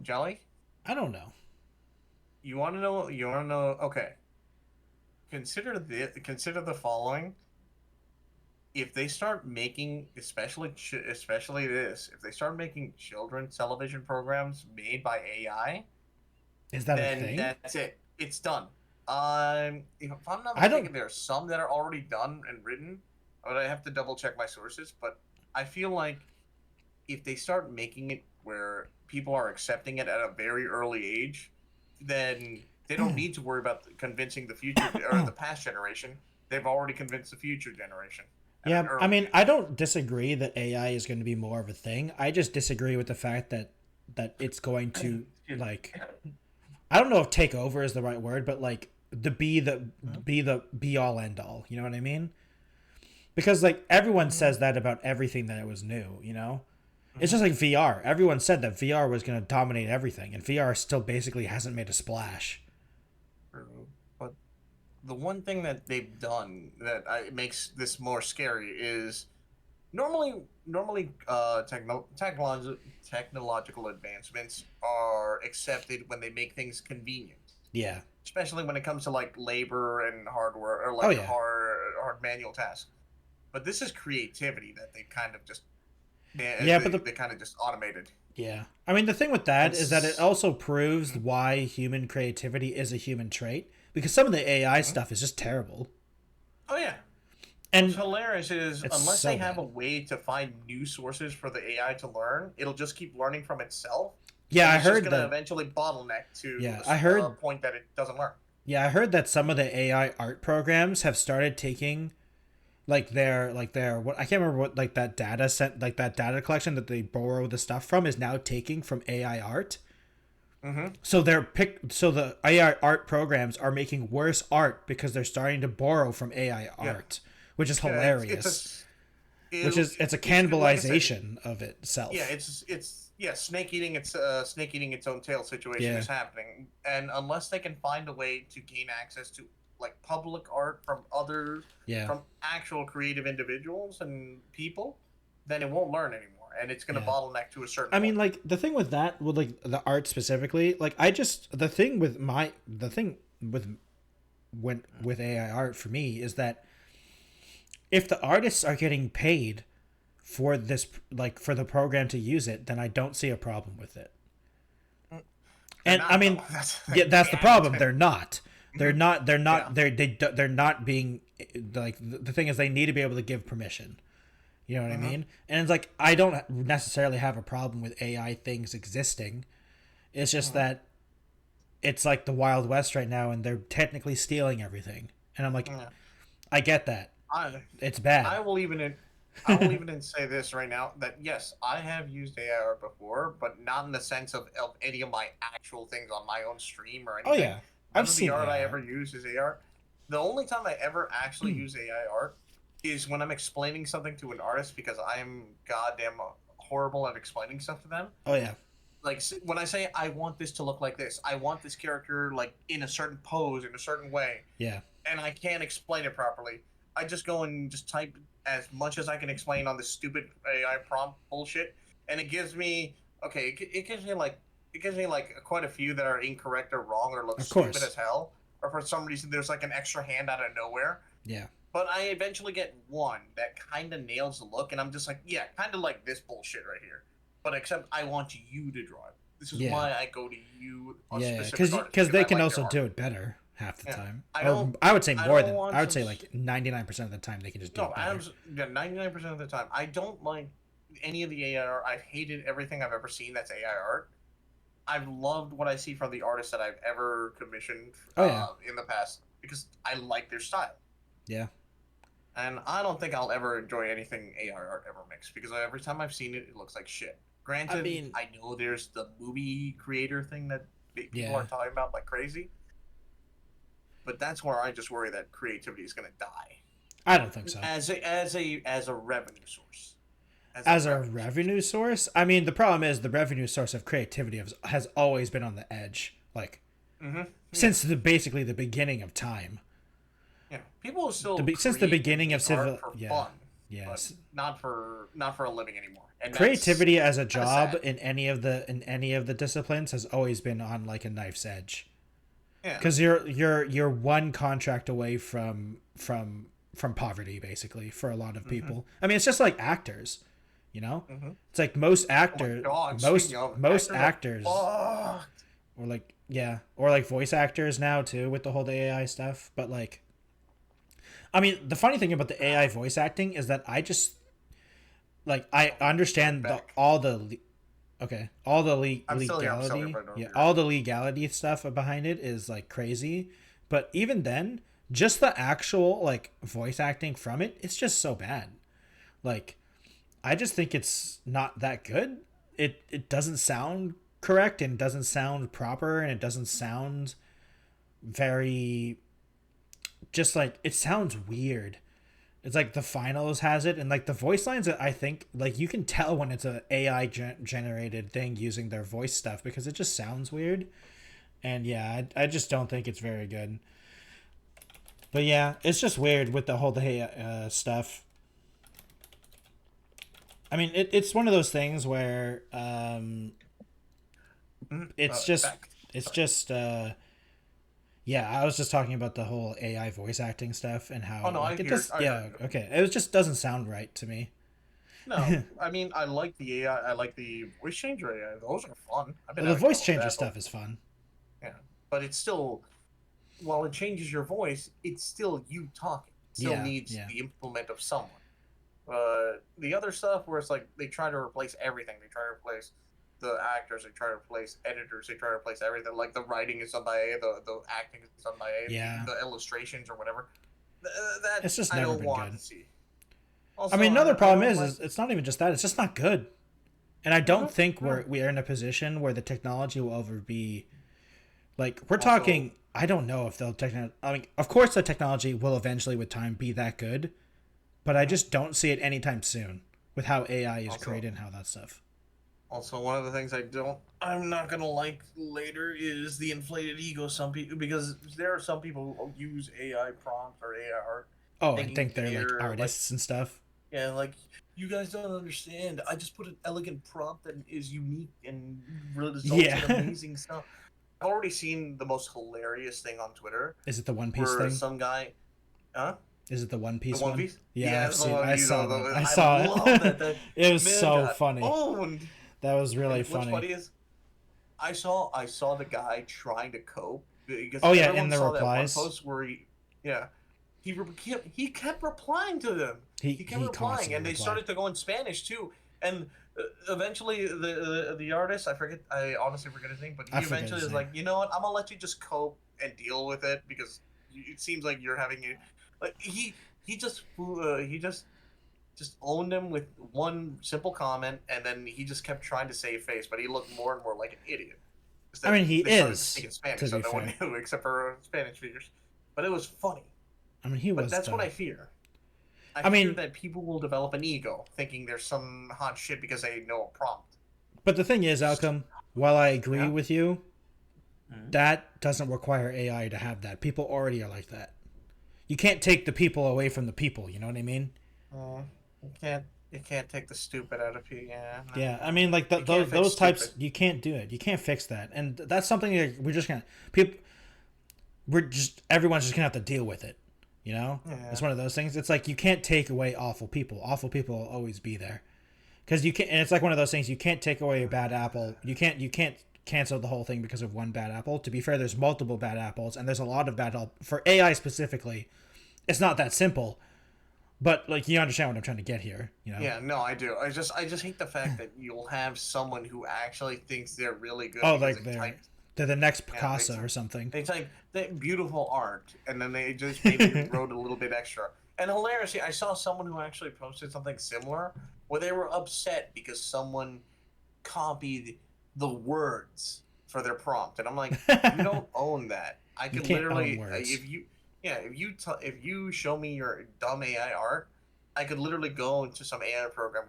Jelly? I don't know. You want to know? Okay. Consider the following. If they start making, especially this, if they start making children's television programs made by AI, is that then a thing? That's it. It's done. If I'm not mistaken, there are some that are already done and written. But I have to double check my sources. But I feel like if they start making it where people are accepting it at a very early age, then they don't need to worry about convincing the future or the past generation. They've already convinced the future generation. Yeah, I mean, I don't disagree that AI is going to be more of a thing. I just disagree with the fact that it's going to, like, I don't know if take over is the right word, but like be the be all end all. You know what I mean? Because like everyone says that about everything that it was new. You know, it's just like VR. Everyone said that VR was going to dominate everything, and VR still basically hasn't made a splash. But the one thing that they've done that makes this more scary is normally technological advancements are accepted when they make things convenient. Yeah. Especially when it comes to like labor and hardware or like hard manual tasks. But this is creativity that they kind of just they kind of just automated. Yeah. I mean, the thing with that is that it also proves why human creativity is a human trait, because some of the AI stuff is just terrible. Oh yeah. And what's hilarious is unless they have a way to find new sources for the AI to learn, it'll just keep learning from itself. Yeah, I heard it's going to eventually bottleneck to a point that it doesn't learn. Yeah, I heard that some of the AI art programs have started taking like their what I can't remember what like that data collection that they borrow the stuff from is now taking from AI art. Mm-hmm. So the AI art programs are making worse art because they're starting to borrow from AI art, which is hilarious. It's a cannibalization of itself. Yeah, snake eating its own tail situation is happening, and unless they can find a way to gain access to like public art from from actual creative individuals and people, then it won't learn anymore, and it's going to bottleneck to a certain point. Mean, like the thing with that, with like the art specifically, like the thing with AI art for me is that if the artists are getting paid for this, like for the program to use it, then I don't see a problem with it. And I mean, that's the problem. They're not. They're not. They're not being like the thing is they need to be able to give permission. You know what I mean? And it's like I don't necessarily have a problem with AI things existing. It's just that it's like the Wild West right now, and they're technically stealing everything. And I'm like, I get that. It's bad. I will even say this right now that yes, I have used AI art before, but not in the sense of any of my actual things on my own stream or anything. Oh yeah, I've seen the art I ever use is AI art. The only time I ever actually use AI art is when I'm explaining something to an artist because I'm goddamn horrible at explaining stuff to them. Oh yeah. Like when I say I want this to look like this, I want this character like in a certain pose in a certain way. Yeah. And I can't explain it properly. I just go and just type as much as I can explain on this stupid AI prompt bullshit, and it gives me it gives me like quite a few that are incorrect or wrong or look stupid as hell, or for some reason there's like an extra hand out of nowhere. Yeah. But I eventually get one that kind of nails the look, and I'm just like, yeah, kind of like this bullshit right here. But except I want you to draw it. This is why I go to you. Because they can also do it better half the time. I would say more than I would say like 99% of the time they can just do it better. 99% of the time. I don't like any of the AI art. I've hated everything I've ever seen that's AI art. I've loved what I see from the artists that I've ever commissioned in the past because I like their style. Yeah. And I don't think I'll ever enjoy anything AI art ever makes because every time I've seen it, it looks like shit. Granted, I know there's the movie creator thing that people are talking about like crazy. But that's where I just worry that creativity is going to die. I don't think so. As a revenue source. As a revenue source? I mean, the problem is the revenue source of creativity has always been on the edge. Like, since basically the beginning of time. Yeah, people still since the beginning of fun. Yes, not for a living anymore. And creativity as a job in any of the disciplines has always been on like a knife's edge. Yeah, because you're one contract away from poverty basically for a lot of people. I mean, it's just like actors, you know. It's like most actors, most actors, or like voice actors now too with the whole AI stuff. But like, I mean, the funny thing about the AI voice acting is that I just like I understand all the legality. All the legality stuff behind it is like crazy, but even then, just the actual like voice acting from it's just so bad. Like, I just think it's not that good. It doesn't sound correct and doesn't sound proper and it doesn't sound very. Just like it sounds weird. It's like the finals has it, and like the voice lines that I think like you can tell when it's an AI generated thing using their voice stuff because it just sounds weird. And yeah, I just don't think it's very good. But yeah, it's just weird with the whole stuff. I mean, it's one of those things where it's just. Yeah, I was just talking about the whole AI voice acting stuff and how it just doesn't sound right to me. No, I mean I like the AI, I like the voice changer AI. Those are fun. The voice changer stuff is fun. Yeah, but it's still, while it changes your voice, it's still you talking. It still needs the implement of someone. The other stuff where it's like they try to replace everything. They try to replace the actors, they try to replace editors, they try to replace everything. Like the writing is done by AI, the acting is done by AI, the illustrations or whatever. That it's just never been good. To see. Also, I mean, another problem is it's not even just that; it's just not good. And I don't think we are in a position where the technology will ever be like we're Also, talking. I don't know if they'll I mean, of course, the technology will eventually, with time, be that good, but I just don't see it anytime soon with how AI is created and how that stuff. Also, one of the things I'm not gonna like later is the inflated ego. Some people, because there are some people who use AI prompts or AI art. Oh, I think they're like artists and stuff. Yeah, like, you guys don't understand. I just put an elegant prompt that is unique and results in amazing stuff. I've already seen the most hilarious thing on Twitter. Is it the One Piece where thing? some guy, huh? Is it the One Piece One one? Piece? Yeah, I saw that. I saw it. That it was man so got funny. owned. That was really funny. What's funny is, I saw the guy trying to cope. Because in the saw replies. That one post where he kept replying to them. He kept replying, and they started to go in Spanish too. And eventually, the artist, I honestly forget his name, but he eventually was like, you know what, I'm gonna let you just cope and deal with it, because it seems like you're having it. Like he just owned him with one simple comment, and then he just kept trying to save face, but he looked more and more like an idiot. I mean, he is speaking Spanish, so no one knew except for Spanish speakers. But it was funny. I mean, he was. But that's what I fear. I fear that people will develop an ego, thinking there's some hot shit because they know a prompt. But the thing is, Alchem, while I agree with you, that doesn't require AI to have that. People already are like that. You can't take the people away from the people. You know what I mean? You can't take the stupid out of people. Yeah. No. Yeah, I mean, like those types, you can't do it. You can't fix that, and that's something that we're just gonna everyone's just gonna have to deal with it. You know, it's one of those things. It's like you can't take away awful people. Awful people will always be there, because you can't. And it's like one of those things. You can't take away a bad apple. You can't cancel the whole thing because of one bad apple. To be fair, there's multiple bad apples, and there's a lot of bad apples for AI specifically. It's not that simple. But like, you understand what I'm trying to get here, you know? Yeah, no, I do. I just hate the fact that you'll have someone who actually thinks they're really good. Oh, like they're the next Picasso or something. They type beautiful art, and then they just maybe wrote a little bit extra. And hilariously, I saw someone who actually posted something similar where they were upset because someone copied the words for their prompt, and I'm like, you don't own that. I can literally if you show me your dumb AI art, I could literally go into some AI program,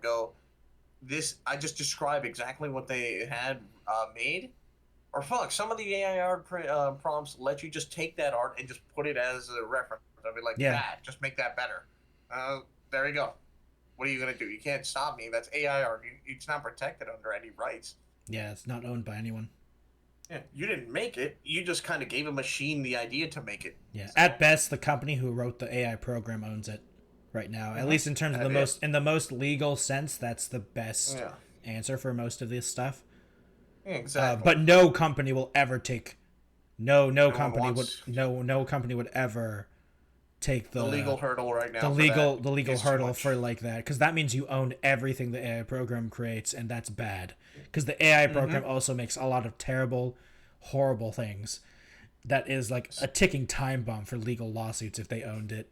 I just describe exactly what they had made. Or fuck, some of the AI art prompts let you just take that art and just put it as a reference. I'll be like, just make that better. There you go. What are you going to do? You can't stop me. That's AI art. It's not protected under any rights. Yeah, it's not owned by anyone. Yeah, you didn't make it. You just kind of gave a machine the idea to make it. Yeah, so, at best, the company who wrote the AI program owns it right now. At least in terms of the most legal sense, that's the best answer for most of this stuff. Yeah, exactly. But no company will ever take. No company would ever take the legal hurdle right now. The legal hurdle for like that, because that means you own everything the AI program creates, and that's bad. Because the AI program also makes a lot of terrible, horrible things. That is like a ticking time bomb for legal lawsuits if they owned it.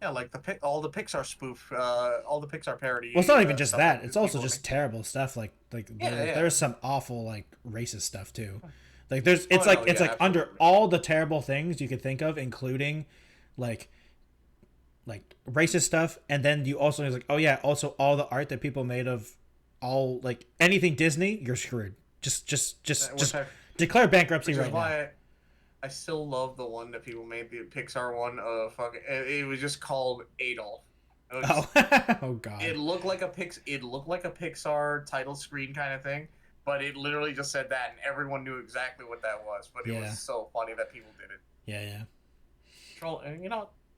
Yeah, like Pixar spoof, all the Pixar parody. Well, it's not even just that; it's also just terrible stuff. There's some awful like racist stuff too. Like under all the terrible things you could think of, including like racist stuff, and then you also also all the art that people made of all like anything Disney, you're screwed. Just declare bankruptcy right now. I still love the one that people made, the Pixar one. It was just called Adolf. Oh god. It looked like a Pixar title screen kind of thing, but it literally just said that, and everyone knew exactly what that was. But it was so funny that people did it. Yeah. Troll,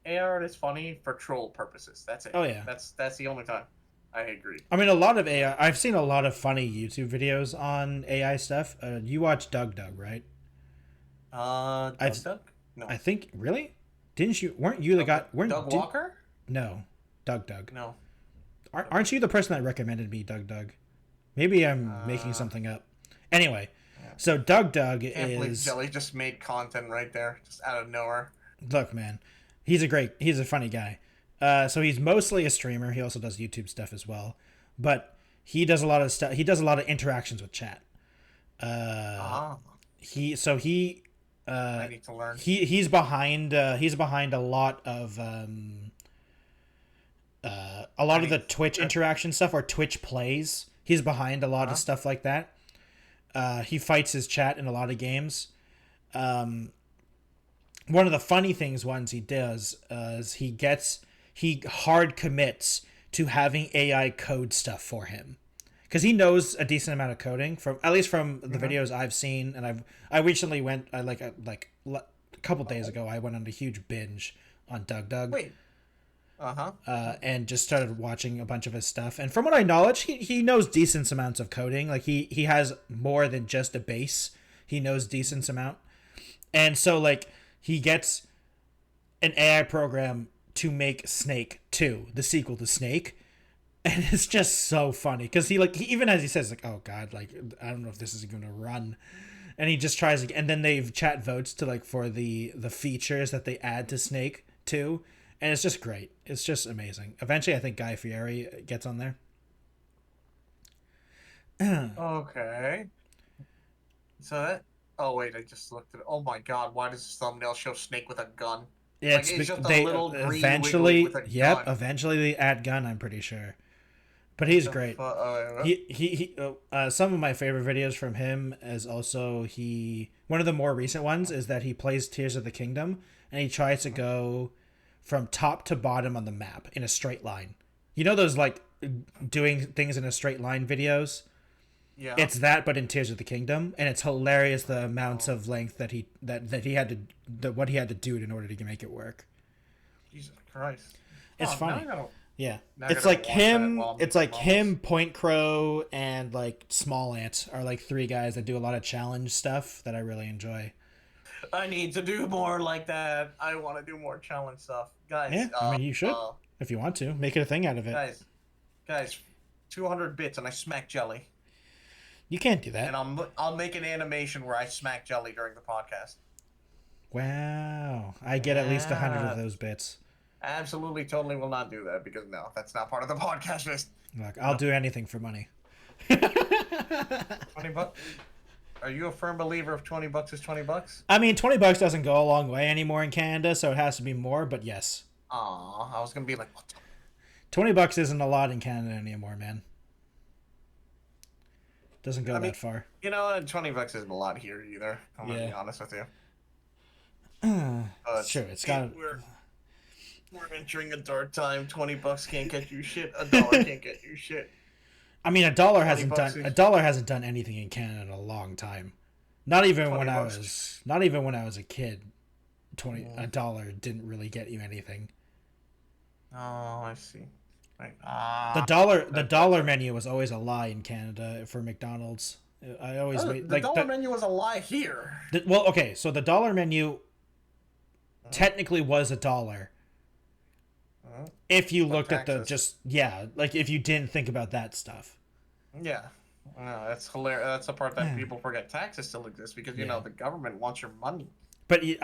AI is funny for troll purposes. That's it. Oh yeah. That's the only time. I agree. I mean, a lot of AI. I've seen a lot of funny YouTube videos on AI stuff. You watch Doug, right? Doug? No. I think really. Didn't you? Weren't you the guy? Doug Walker? No, Doug. No. Aren't you the person that recommended me Doug? Maybe I'm making something up. Anyway, so Doug can't believe Jelly just made content right there, just out of nowhere. Look, man, he's a funny guy. So he's mostly a streamer. He also does YouTube stuff as well, but he does a lot of stuff. He does a lot of interactions with chat. He so he I need to learn. he's behind a lot of the Twitch interaction stuff or Twitch plays. He's behind a lot of stuff like that. He fights his chat in a lot of games. One of the funny things he does is he hard commits to having AI code stuff for him, because he knows a decent amount of coding from the videos I've seen. And I recently went a couple days ago I went on a huge binge on Doug. Wait. And just started watching a bunch of his stuff. And from what I knowledge, he knows decent amounts of coding. Like he has more than just a base. He knows decent amount. And so like he gets an AI program to make Snake 2, the sequel to Snake. And it's just so funny because he even as he says like, oh god, like I don't know if this is going to run. And he just tries again. And then they've chat votes to like for the features that they add to Snake 2. And it's just great. It's just amazing. Eventually, I think Guy Fieri gets on there. Okay. So that... Oh, wait. I just looked at it. Oh, my God. Why does this thumbnail show Snake with a gun? Yeah, it's just a little green eventually... With a gun. Eventually they add gun, I'm pretty sure. But he's great. He some of my favorite videos from him is also... One of the more recent ones is that he plays Tears of the Kingdom. And he tries to go... from top to bottom on the map in a straight line. You know those like doing things in a straight line videos? Yeah. It's that, but in Tears of the Kingdom, and it's hilarious the amounts of length that he had to what he had to do in order to make it work. Jesus Christ. It's funny. Yeah. It's like him, Point Crow, and like Small Ant are like three guys that do a lot of challenge stuff that I really enjoy. I need to do more like that. I want to do more challenge stuff. Guys. Yeah, I mean, you should. If you want to. Make it a thing out of it. Guys, 200 bits and I smack Jelly. You can't do that. And I'll make an animation where I smack Jelly during the podcast. Wow. I get at least 100 of those bits. Absolutely, totally will not do that because, no, that's not part of the podcast list. Look, I'll do anything for money. 20 bucks? Are you a firm believer of $20 is $20? I mean, $20 doesn't go a long way anymore in Canada, so it has to be more, but yes. Aw, I was going to be like, what? $20 isn't a lot in Canada anymore, man. Doesn't go that far. You know, $20 isn't a lot here either. I'm going to be honest with you. Sure, it's got... We're entering a dark time. $20 can't get you shit. $1 can't get you shit. I mean, $1 hasn't done anything in Canada in a long time. Not even when I was a kid. $1 didn't really get you anything. Oh, I see. Right. The dollar menu was always a lie in Canada for McDonald's. The dollar menu was a lie here. Okay, so the dollar menu technically was $1. If you looked at if you didn't think about that stuff. Yeah. That's hilarious. That's the part that people forget. Taxes still exist because, you know, the government wants your money. But is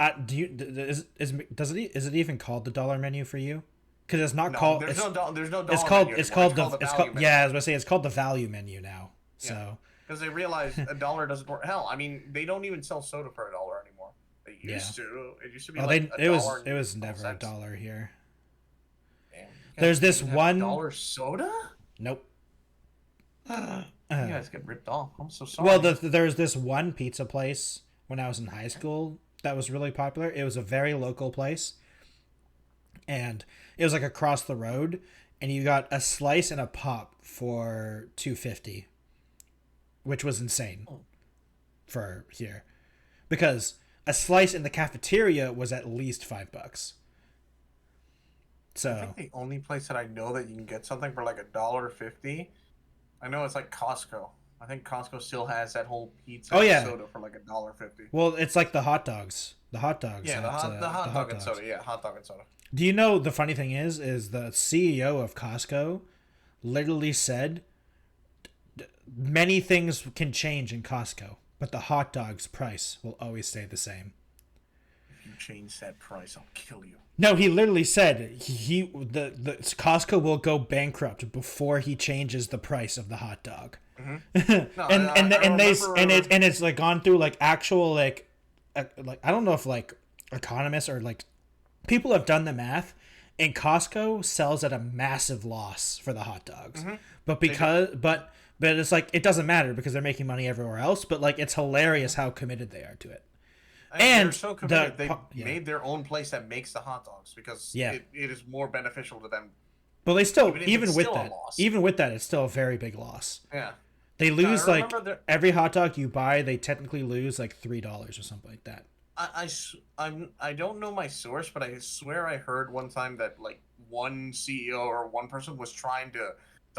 it even called the dollar menu for you? Because it's not called... There's no dollar menu. It's called the value menu. Yeah, I was going to say, it's called the value menu now. So because they realize $1 doesn't work. Hell, I mean, they don't even sell soda for $1 anymore. They used to. It used to be it was never $1 here. Damn. There's this one $1 soda? Nope. You guys get ripped off. I'm so sorry. Well, there's this one pizza place when I was in high school that was really popular. It was a very local place, and it was like across the road, and you got a slice and a pop for $2.50, which was insane for here, because a slice in the cafeteria was at least $5. So I think the only place that I know that you can get something for like $1.50, I know it's like Costco. I think Costco still has that whole pizza soda for like $1.50. Well, it's like the hot dogs. The hot dogs. Yeah, the hot dog and soda. Yeah, hot dog and soda. Do you know the funny thing is the CEO of Costco literally said many things can change in Costco, but the hot dog's price will always stay the same. you change that price, I'll kill you. No, he literally said the Costco will go bankrupt before he changes the price of the hot dog. Mm-hmm. No, and it's like gone through like actual like I don't know if like economists or like people have done the math, and Costco sells at a massive loss for the hot dogs. Mm-hmm. But it's like it doesn't matter because they're making money everywhere else. But like it's hilarious how committed they are to it. And they're so committed. They made their own place that makes the hot dogs because it is more beneficial to them. But they still, even with that, it's still a very big loss. Yeah. They lose like every hot dog you buy, they technically lose like $3 or something like that. I don't know my source, but I swear I heard one time that like one CEO or one person was trying to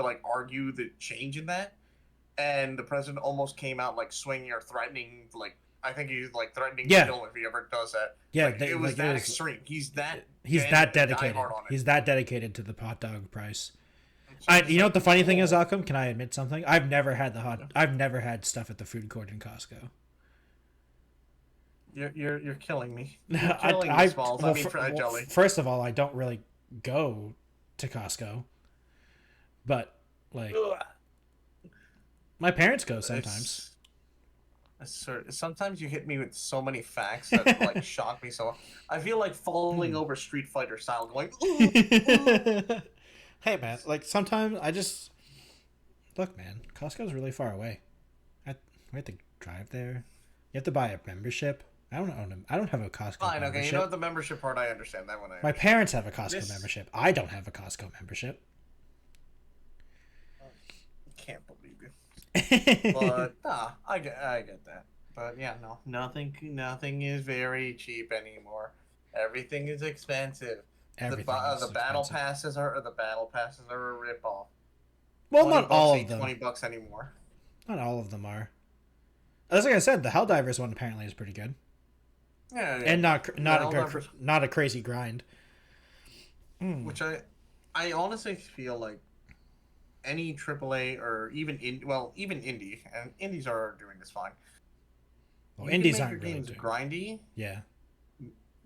like argue the change in that, and the president almost came out like swinging or threatening, like I think he's like threatening to kill him if he ever does that. Yeah, like, it was that extreme. He's that dedicated. He's that dedicated to the hot dog price. You know what the funny thing is, Alchem? Can I admit something? I've never had stuff at the food court in Costco. You're killing me. You're killing me, Smalls. First of all, I don't really go to Costco, but like my parents go sometimes. Sometimes you hit me with so many facts that like shock me so. I feel like falling over Street Fighter style, going. Hey man, like sometimes I just look, man. Costco's really far away. We have to drive there. You have to buy a membership. I don't have a Costco Fine, membership. okay, you know what, the membership part, I understand that one. My parents have a Costco membership. I don't have a Costco membership. Can't believe you. But I get that. But yeah, no, nothing is very cheap anymore. Everything is expensive. The battle passes are a ripoff. Well, not all of them. $20 anymore. Not all of them are. As like I said, the Helldivers one apparently is pretty good. Yeah. And not a crazy grind. Which I honestly feel like any AAA or even indie, and indies are doing this fine. Well, indies aren't really games grindy. Yeah.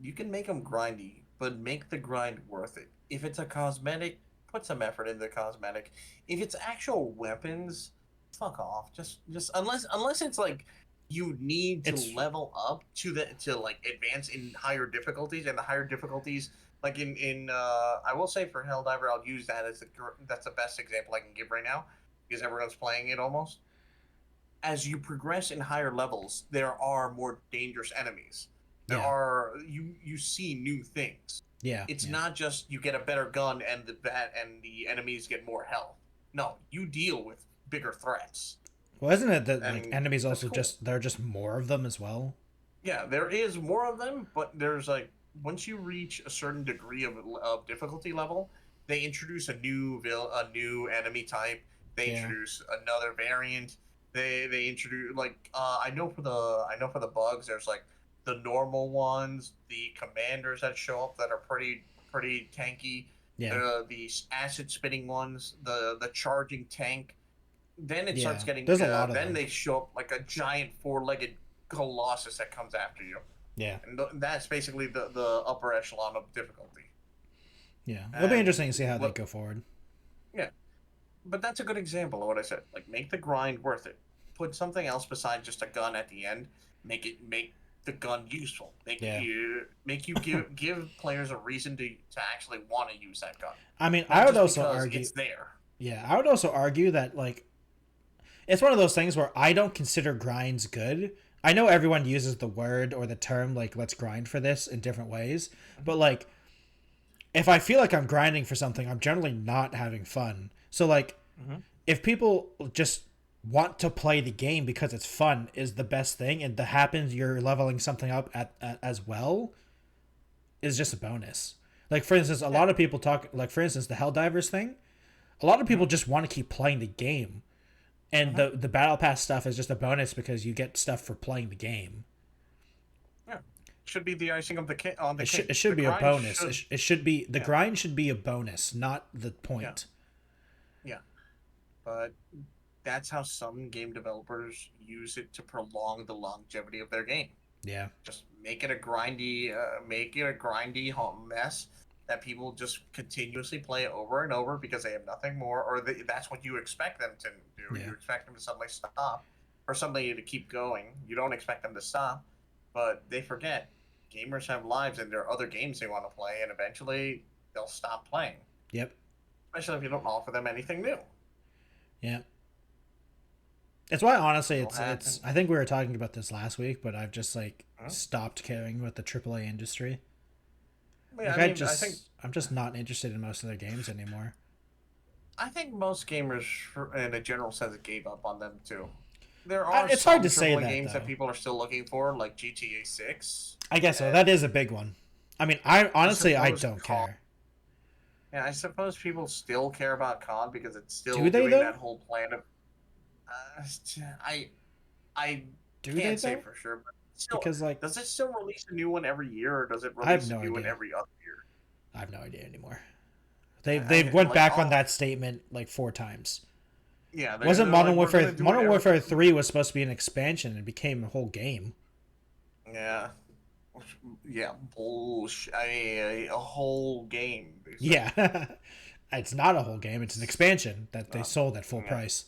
You can make them grindy, but make the grind worth it. If it's a cosmetic, put some effort into the cosmetic. If it's actual weapons, fuck off. Just unless it's like you need to level up to like advance in higher difficulties, and the higher difficulties like in I will say for Helldiver, I'll use that as that's the best example I can give right now because everyone's playing it almost. As you progress in higher levels, there are more dangerous enemies. There are you see new things. Yeah. It's not just you get a better gun and the enemies get more health. No, you deal with bigger threats. Well, isn't it that like enemies also there are just more of them as well? Yeah, there is more of them, but there's like once you reach a certain degree of difficulty level, they introduce a new enemy type. They introduce another variant. They introduce like I know for the bugs there's like the normal ones, the commanders that show up that are pretty tanky. Yeah. The acid spitting ones, the charging tank. Then it starts getting. There's a lot of then them. They show up like a giant four-legged colossus that comes after you. Yeah. And that's basically the upper echelon of difficulty. Yeah, it'll be interesting to see how they go forward. Yeah, but that's a good example of what I said. Like, make the grind worth it. Put something else besides just a gun at the end. Make the gun useful. Make you give players a reason to actually want to use that gun. I mean, I would also argue it's there. Yeah, I would also argue that like it's one of those things where I don't consider grinds good. I know everyone uses the word or the term like let's grind for this in different ways, but like if I feel like I'm grinding for something, I'm generally not having fun. So like if people just want to play the game because it's fun is the best thing, and that happens you're leveling something up at as well is just a bonus. Like for instance, a lot of people talk like for instance the Helldivers thing. A lot of people just want to keep playing the game, and the battle pass stuff is just a bonus because you get stuff for playing the game. Yeah, should be the icing of the cake on the cake. It should be a bonus. It should be the grind should be a bonus, not the point. Yeah, but that's how some game developers use it to prolong the longevity of their game. Yeah. Just make it a grindy, mess that people just continuously play over and over because they have nothing more, or that's what you expect them to do. Yeah. You expect them to suddenly stop, or somebody to keep going. You don't expect them to stop, but they forget gamers have lives and there are other games they want to play, and eventually they'll stop playing. Yep. Especially if you don't offer them anything new. Yeah. It's why, honestly, it's I think we were talking about this last week, but I've just like stopped caring about the AAA industry. Yeah, like I'm just not interested in most of their games anymore. I think most gamers, in a general sense, gave up on them too. There are it's hard to say that games though. that people are still looking for, like GTA 6. I guess so. That is a big one. I mean, I honestly don't care. Yeah, I suppose people still care about COD because it's still doing that whole plan of. I Do can't they say though? for sure, but still, Because like does it still release a new one every year, or does it I have release no a new one idea. every other year? I have no idea anymore. They've went back on that statement like 4 times. Yeah, wasn't Modern Warfare 3 was supposed to be an expansion and became a whole game. Yeah. Yeah, bullshit. I mean, a whole game. Basically. Yeah. It's not a whole game. It's an expansion that they sold at full price.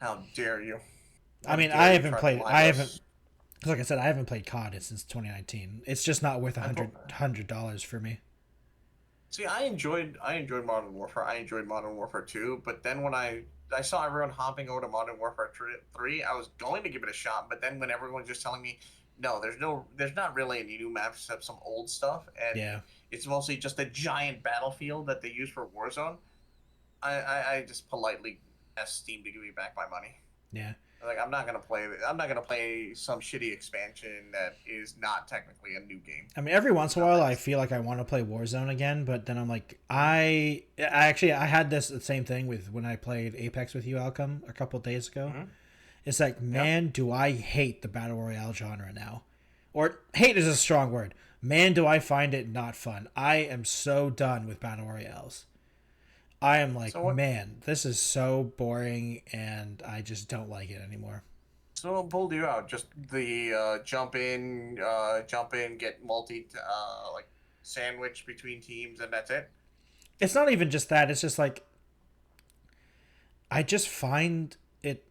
How dare you? I mean, I haven't played. Like I said, I haven't played COD since 2019. It's just not worth $100 for me. See, I enjoyed Modern Warfare. I enjoyed Modern Warfare 2, but then when I saw everyone hopping over to Modern Warfare 3, I was going to give it a shot, but then when everyone's just telling me, no, there's not really any new maps except some old stuff, and it's mostly just a giant battlefield that they use for Warzone, I just politely asked Steam to give me back my money. Yeah. Like, I'm not gonna play some shitty expansion that is not technically a new game. I mean, every once in a while, I feel like I want to play Warzone again, but then I'm like, I had the same thing with when I played Apex with you, Alchem, a couple of days ago. Mm-hmm. It's like, man, do I hate the battle royale genre now? Or hate is a strong word. Man, do I find it not fun. I am so done with battle royales. I am like, man, this is so boring, and I just don't like it anymore. So what pulled you out? Just the jump in, get like sandwich between teams, and that's it? It's not even just that. It's just like, I just find it...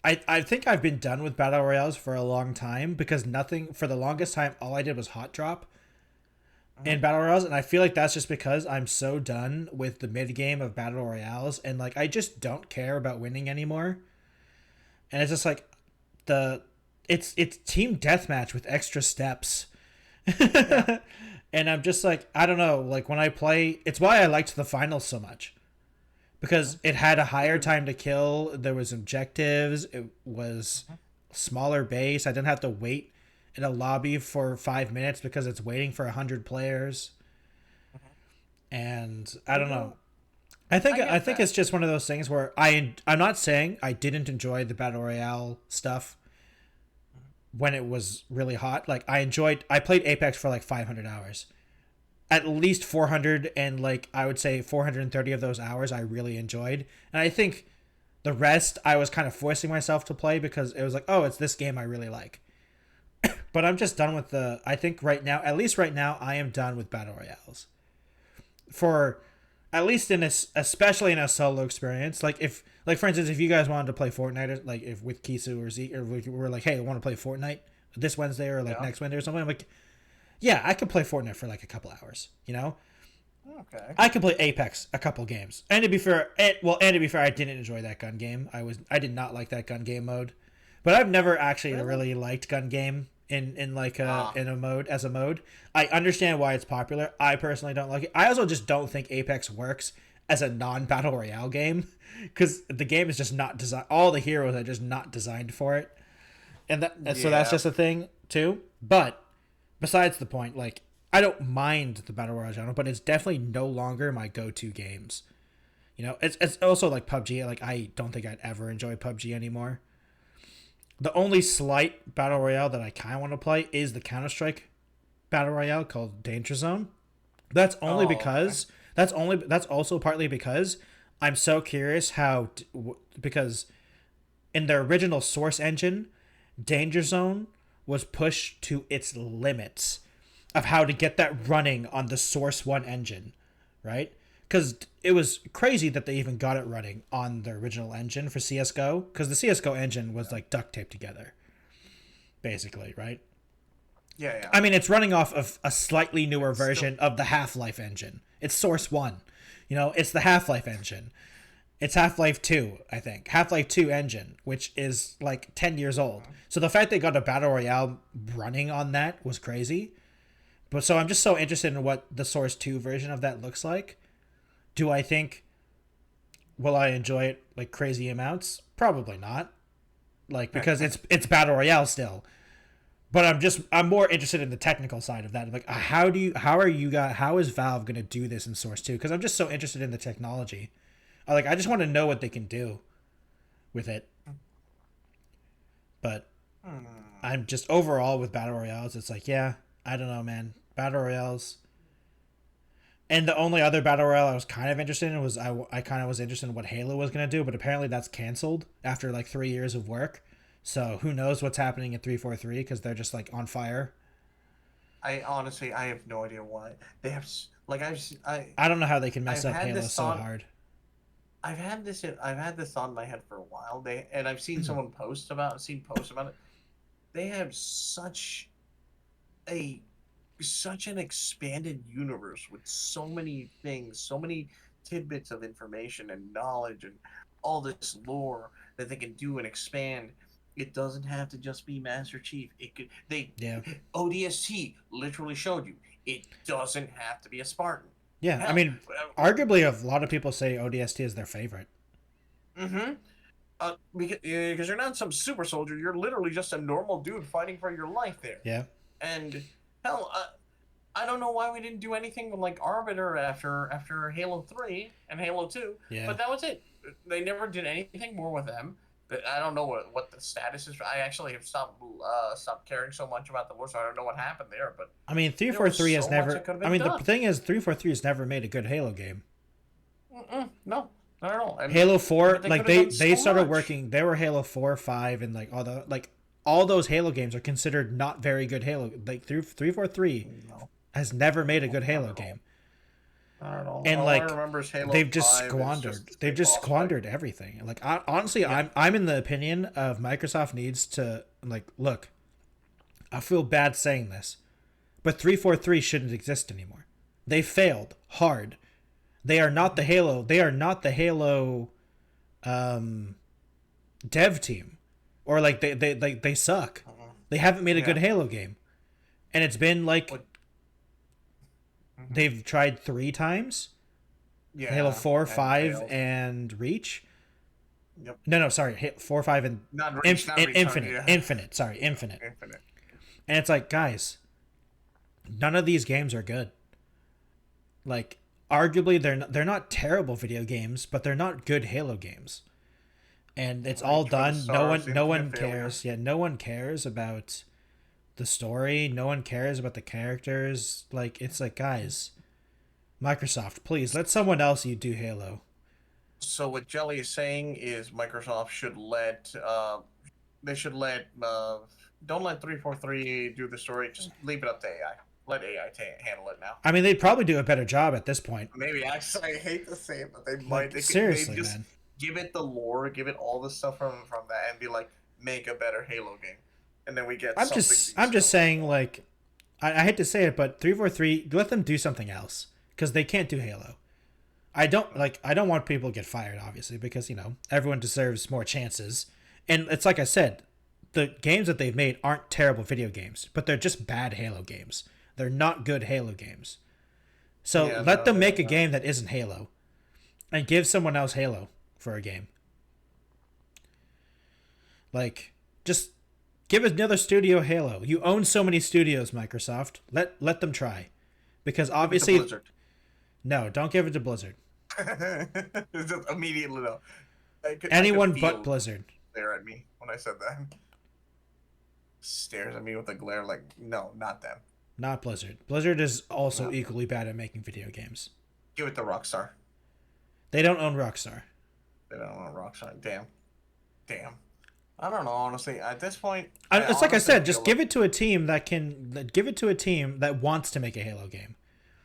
I think I've been done with battle royales for a long time, because for the longest time, all I did was hot drop in battle royales, and I feel like that's just because I'm so done with the mid game of battle royales, and like I just don't care about winning anymore. And it's just like it's team deathmatch with extra steps. Yeah. And I'm just like, I don't know, like when I play, it's why I liked the finals so much, because it had a higher time to kill, there was objectives, it was smaller base, I didn't have to wait in a lobby for 5 minutes because it's waiting for 100 players. And I don't know. I think it's just one of those things where I'm not saying I didn't enjoy the battle royale stuff when it was really hot. Like I played Apex for like 500 hours. At least 400, and like I would say 430 of those hours I really enjoyed. And I think the rest I was kind of forcing myself to play because it was like, oh, it's this game I really like. But I'm just done with I think right now, at least right now, I am done with battle royales. For at least especially in a solo experience, like for instance, if you guys wanted to play Fortnite, or like if with Kisu or Zeke, or we're like, hey, I want to play Fortnite this Wednesday or like next Wednesday or something, I'm like, yeah, I could play Fortnite for like a couple hours, you know? Okay. I could play Apex a couple games. And to be fair, I didn't enjoy that gun game. I did not like that gun game mode. But I've never actually really liked gun game in a mode as a mode. I understand why it's popular. I personally don't like it. I also just don't think Apex works as a non-battle royale game, because the game is just not designed. All the heroes are just not designed for it, so that's just a thing too. But besides the point, like I don't mind the battle royale genre, but it's definitely no longer my go-to games. You know, it's also like PUBG. Like I don't think I'd ever enjoy PUBG anymore. The only slight battle royale that I kind of want to play is the Counter-Strike battle royale called Danger Zone. That's also partly because I'm so curious because in the original Source engine, Danger Zone was pushed to its limits of how to get that running on the Source 1 engine, right? Because it was crazy that they even got it running on the original engine for CSGO, because the CSGO engine was like duct taped together, basically, right? Yeah. I mean, it's running off of a slightly newer version of the Half-Life engine. It's Source 1. It's the Half-Life engine. It's Half-Life 2, I think. Half-Life 2 engine, which is like 10 years old. So the fact they got a Battle Royale running on that was crazy. But so I'm just so interested in what the Source 2 version of that looks like. Do I think, will I enjoy it like crazy amounts? Probably not. Like, because it's Battle Royale still. But I'm more interested in the technical side of that. Like, how is Valve going to do this in Source 2? Because I'm just so interested in the technology. I just want to know what they can do with it. But I'm just overall with Battle Royales, it's like, yeah, I don't know, man. Battle Royales. And the only other Battle Royale I was kind of interested in was I kind of was interested in what Halo was going to do, but apparently that's canceled after like 3 years of work. So who knows what's happening in 343 because they're just like on fire. I honestly have no idea why. They have like I don't know how they can mess up Halo so hard. I've had this on my head for a while. I've seen someone posts about it. They have such an expanded universe with so many things, so many tidbits of information and knowledge and all this lore that they can do and expand. It doesn't have to just be Master Chief. ODST literally showed you it doesn't have to be a Spartan. Yeah, hell, I mean, arguably, a lot of people say ODST is their favorite. Mm-hmm. Because you're not some super soldier. You're literally just a normal dude fighting for your life there. Yeah. And hell, I don't know why we didn't do anything with like Arbiter after Halo 3 and Halo 2. Yeah. But that was it. They never did anything more with them. I don't know what the status is. I actually have stopped caring so much about the war, so I don't know what happened there. But I mean, 343 has never. I mean, the thing is, 343 has never made a good Halo game. No, not at all. Halo 4, like they started working. They were Halo 4, 5, and like all those Halo games are considered not very good Halo. Like 343 has never made a good Halo game. Not at all. And all like I remember is Halo they've just 5 squandered everything. Like honestly, I'm in the opinion of Microsoft needs to like look. I feel bad saying this, but 343 shouldn't exist anymore. They failed hard. They are not the Halo. They are not the Halo dev team, or like they suck. They haven't made a good Halo game, and it's been like. They've tried 3 times. Yeah. Halo 4, 5, and Reach. Yep. No, sorry. 4, 5, and not Reach, not Reach, Infinite. Yeah. Infinite. And it's like, guys, none of these games are good. Like, arguably, they're not terrible video games, but they're not good Halo games. And it's all done. No one cares. Yeah, no one cares about the story. No one cares about the characters. Like, it's like, guys, Microsoft, please let someone else do Halo. So what Jelly is saying is Microsoft should let don't let 343 do the story. Just leave it up to AI. Let AI handle it now. I mean, they'd probably do a better job at this point. Maybe. Actually, I hate to say it, but they might. Seriously, just man. Give it the lore, give it all the stuff from that, and be like, make a better Halo game. And then we get I'm just saying, like, I hate to say it, but 343, let them do something else, because they can't do Halo. I don't want people to get fired, obviously, because, everyone deserves more chances. And it's like I said, the games that they've made aren't terrible video games, but they're just bad Halo games. They're not good Halo games. So let them make a game that isn't Halo, and give someone else Halo for a game. Like, just give another studio Halo. You own so many studios, Microsoft. Let them try, because obviously, no, don't give it to Blizzard. Just immediately no. Anyone but Blizzard. Stare at me when I said that. Stares at me with a glare like, no, not them. Not Blizzard. Blizzard is also equally bad at making video games. Give it to Rockstar. They don't own Rockstar. They don't own Rockstar. Damn. I don't know, honestly. At this point, It's like I said, just give like, it to a team give it to a team that wants to make a Halo game.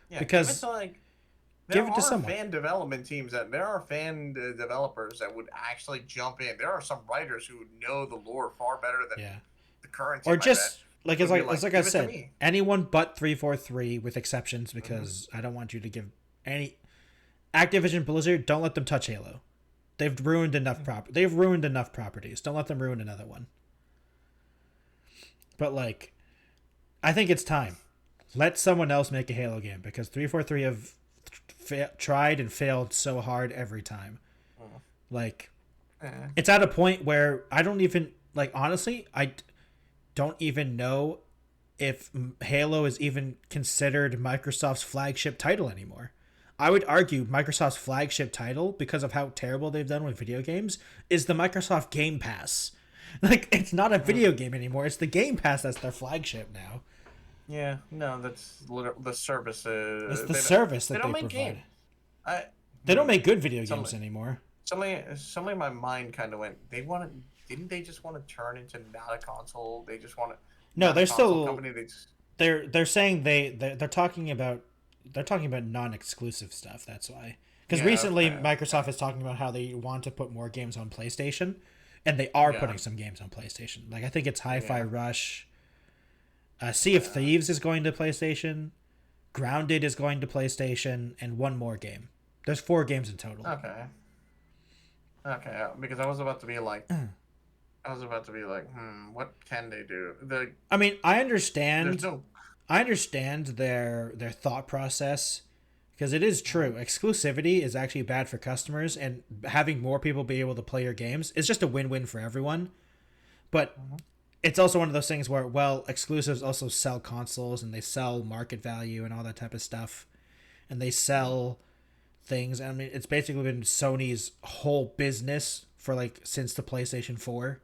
yeah, Because give it to like give there it to are someone. fan development teams there are fan developers that would actually jump in. There are some writers who know the lore far better than Yeah. the current Or team. I bet just like would be it's like I give it to said, me. anyone but 343 with exceptions because I don't want you to give any Activision Blizzard, don't let them touch Halo. They've ruined enough they've ruined enough properties. Don't let them ruin another one. But like I think it's time. Let someone else make a Halo game because 343 have tried and failed so hard every time. Like it's at a point where I don't even like honestly, I don't even know if Halo is even considered Microsoft's flagship title anymore. I would argue Microsoft's flagship title, because of how terrible they've done with video games, is the Microsoft Game Pass. Like, it's not a video game anymore. It's the Game Pass that's their flagship now. Yeah, no, that's the services. It's the service that they don't make provide. games. They don't make good video games anymore. Suddenly my mind kind of went. Didn't they just want to turn into not a console? They just want to. No, they're still. Company, they're saying they're talking about non-exclusive stuff. That's why. Because recently Microsoft is talking about how they want to put more games on PlayStation, and they are putting some games on PlayStation. Like I think it's Hi-Fi Rush. Sea of Thieves is going to PlayStation. Grounded is going to PlayStation, and one more game. There's 4 games in total. Okay, because I was about to be like, what can they do? I mean, I understand their thought process because it is true. Exclusivity is actually bad for customers, and having more people be able to play your games is just a win-win for everyone. But it's also one of those things where, well, exclusives also sell consoles and they sell market value and all that type of stuff, and they sell things. I mean, it's basically been Sony's whole business for like since the PlayStation 4.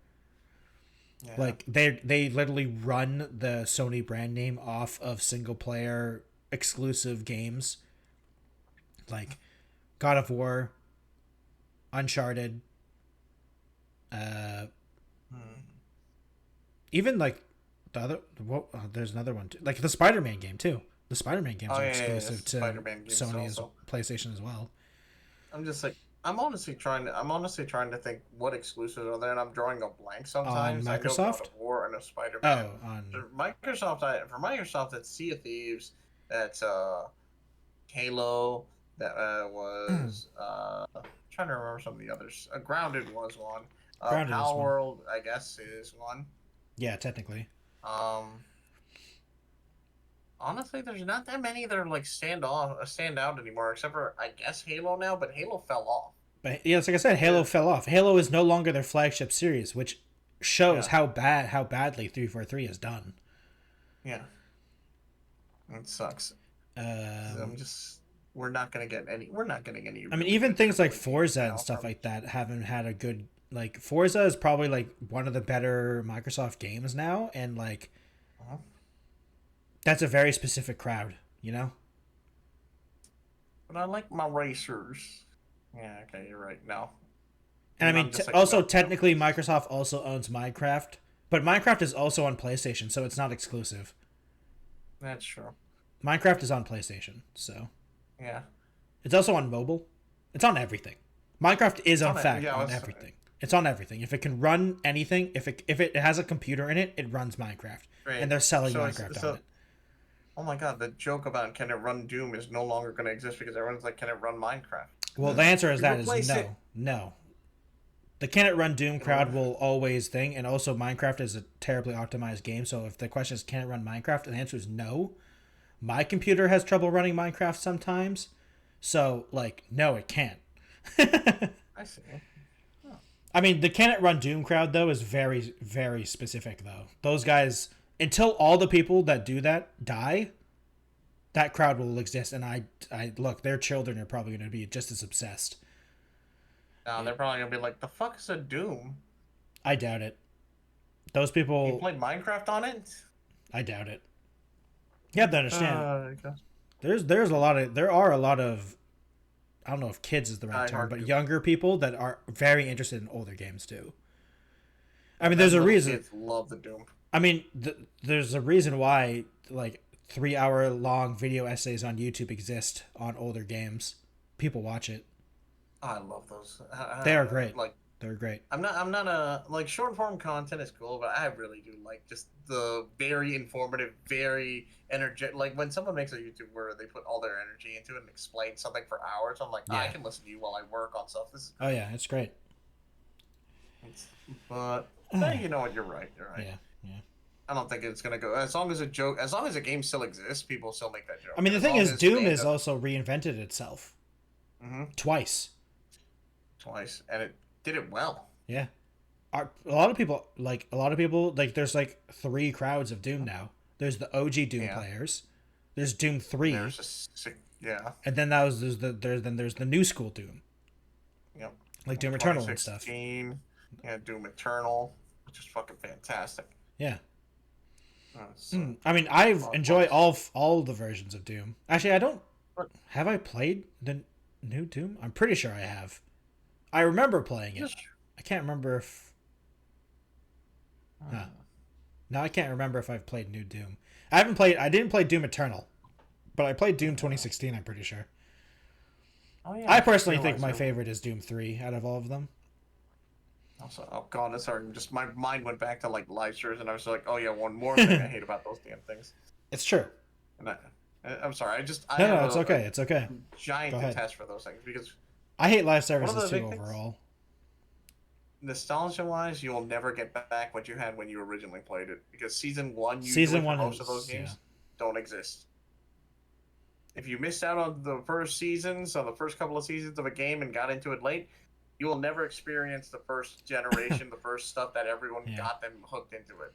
Yeah. Like they literally run the Sony brand name off of single player exclusive games like God of War, Uncharted, even like the other there's another one too. Like the Spider-Man game too. The Spider-Man games are exclusive to Sony's PlayStation as well. I'm honestly trying to think what exclusives are there, and I'm drawing a blank sometimes. On Microsoft? I know God of War and a Spider-Man. Oh, on For Microsoft, that's Sea of Thieves. That's Halo. That was trying to remember some of the others. Grounded was one. Grounded Power World, I guess, is one. Yeah, technically. Honestly, there's not that many that are like stand out anymore, except for I guess Halo now. But Halo fell off. But yeah, it's like I said, Halo fell off. Halo is no longer their flagship series, which shows how badly 343 is done. Yeah, it sucks. We're not gonna get any. I mean, even things like Forza and stuff like that haven't had a good. Like Forza is probably like one of the better Microsoft games now, and like. That's a very specific crowd, you know? But I like my racers. Yeah, okay, you're right. No. And I mean, also, technically, Microsoft also owns Minecraft. But Minecraft is also on PlayStation, so it's not exclusive. That's true. Minecraft is on PlayStation, so... Yeah. It's also on mobile. It's on everything. Minecraft is, in fact, on everything. It's on everything. If it can run anything, if it has a computer in it, it runs Minecraft. Right. And they're selling Minecraft on it. Oh my god, the joke about can it run Doom is no longer going to exist because everyone's like, can it run Minecraft? Well, the answer is no. No. The can it run Doom crowd will always think, and also Minecraft is a terribly optimized game, so if the question is can it run Minecraft, the answer is no. My computer has trouble running Minecraft sometimes, so, like, no, it can't. I see. Oh. I mean, the can it run Doom crowd, though, is very, very specific, though. Those guys... Until all the people that do that die, that crowd will exist. And I look, their children are probably going to be just as obsessed. No, they're probably going to be like, the fuck is a Doom? I doubt it. Those people... You played Minecraft on it? I doubt it. You have to understand. There are a lot of, I don't know if kids is the right term, but younger people that are very interested in older games too. I mean, there's a Little reason. kids love the Doom. I mean, there's a reason why like 3-hour long video essays on YouTube exist on older games. People watch it. I love those. They are great. Like, they're great. I'm not a like short form content is cool, but I really do like just the very informative, very energetic. Like when someone makes a YouTube where they put all their energy into it and explain something for hours, I'm like, Yeah. I can listen to you while I work on stuff. This is Oh yeah, it's great. but you know what? You're right. You're right. Yeah. I don't think it's gonna go as long as a game still exists. People still make that joke. I mean, the As thing long is, as Doom they has end up also reinvented itself twice. and it did it well. Yeah. A lot of people like there's like 3 crowds of Doom now. There's the OG Doom players. There's Doom 3. And then there's the new school Doom. Yep. Like Doom Eternal and stuff. Yeah, Doom Eternal, which is fucking fantastic. Yeah. So, I mean, I've enjoyed all the versions of Doom. Actually, I don't. Have I played the new Doom? I'm pretty sure I have. I remember playing it. I can't remember if. No, I can't remember if I've played New Doom. I didn't play Doom Eternal, but I played Doom 2016. I'm pretty sure. Oh yeah. I personally think my favorite is Doom 3 out of all of them. Also, oh god, sorry. Just my mind went back to like live streams, and I was like, oh yeah, one more thing I hate about those damn things. It's true. And I'm sorry. No, it's okay. It's okay. Giant contest for those things because I hate live services too overall. Nostalgia-wise, you will never get back what you had when you originally played it because season one most of those games don't exist. If you missed out on the first seasons, on the first couple of seasons of a game, and got into it late, you will never experience the first generation, the first stuff that everyone got them hooked into it.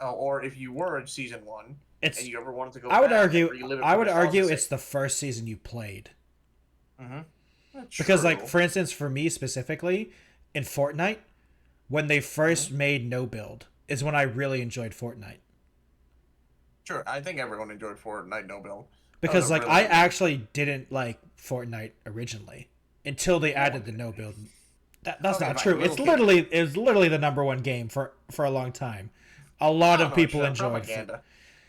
Or if you were in season 1 and you ever wanted to go, I would argue it's the first season you played. Because, like, for instance, for me specifically, in Fortnite, when they first made no build, is when I really enjoyed Fortnite. Sure, I think everyone enjoyed Fortnite no build. Because, like, I actually didn't like Fortnite originally until they added the no build. That's not true. It's literally the #1 game for a long time. A lot of people enjoyed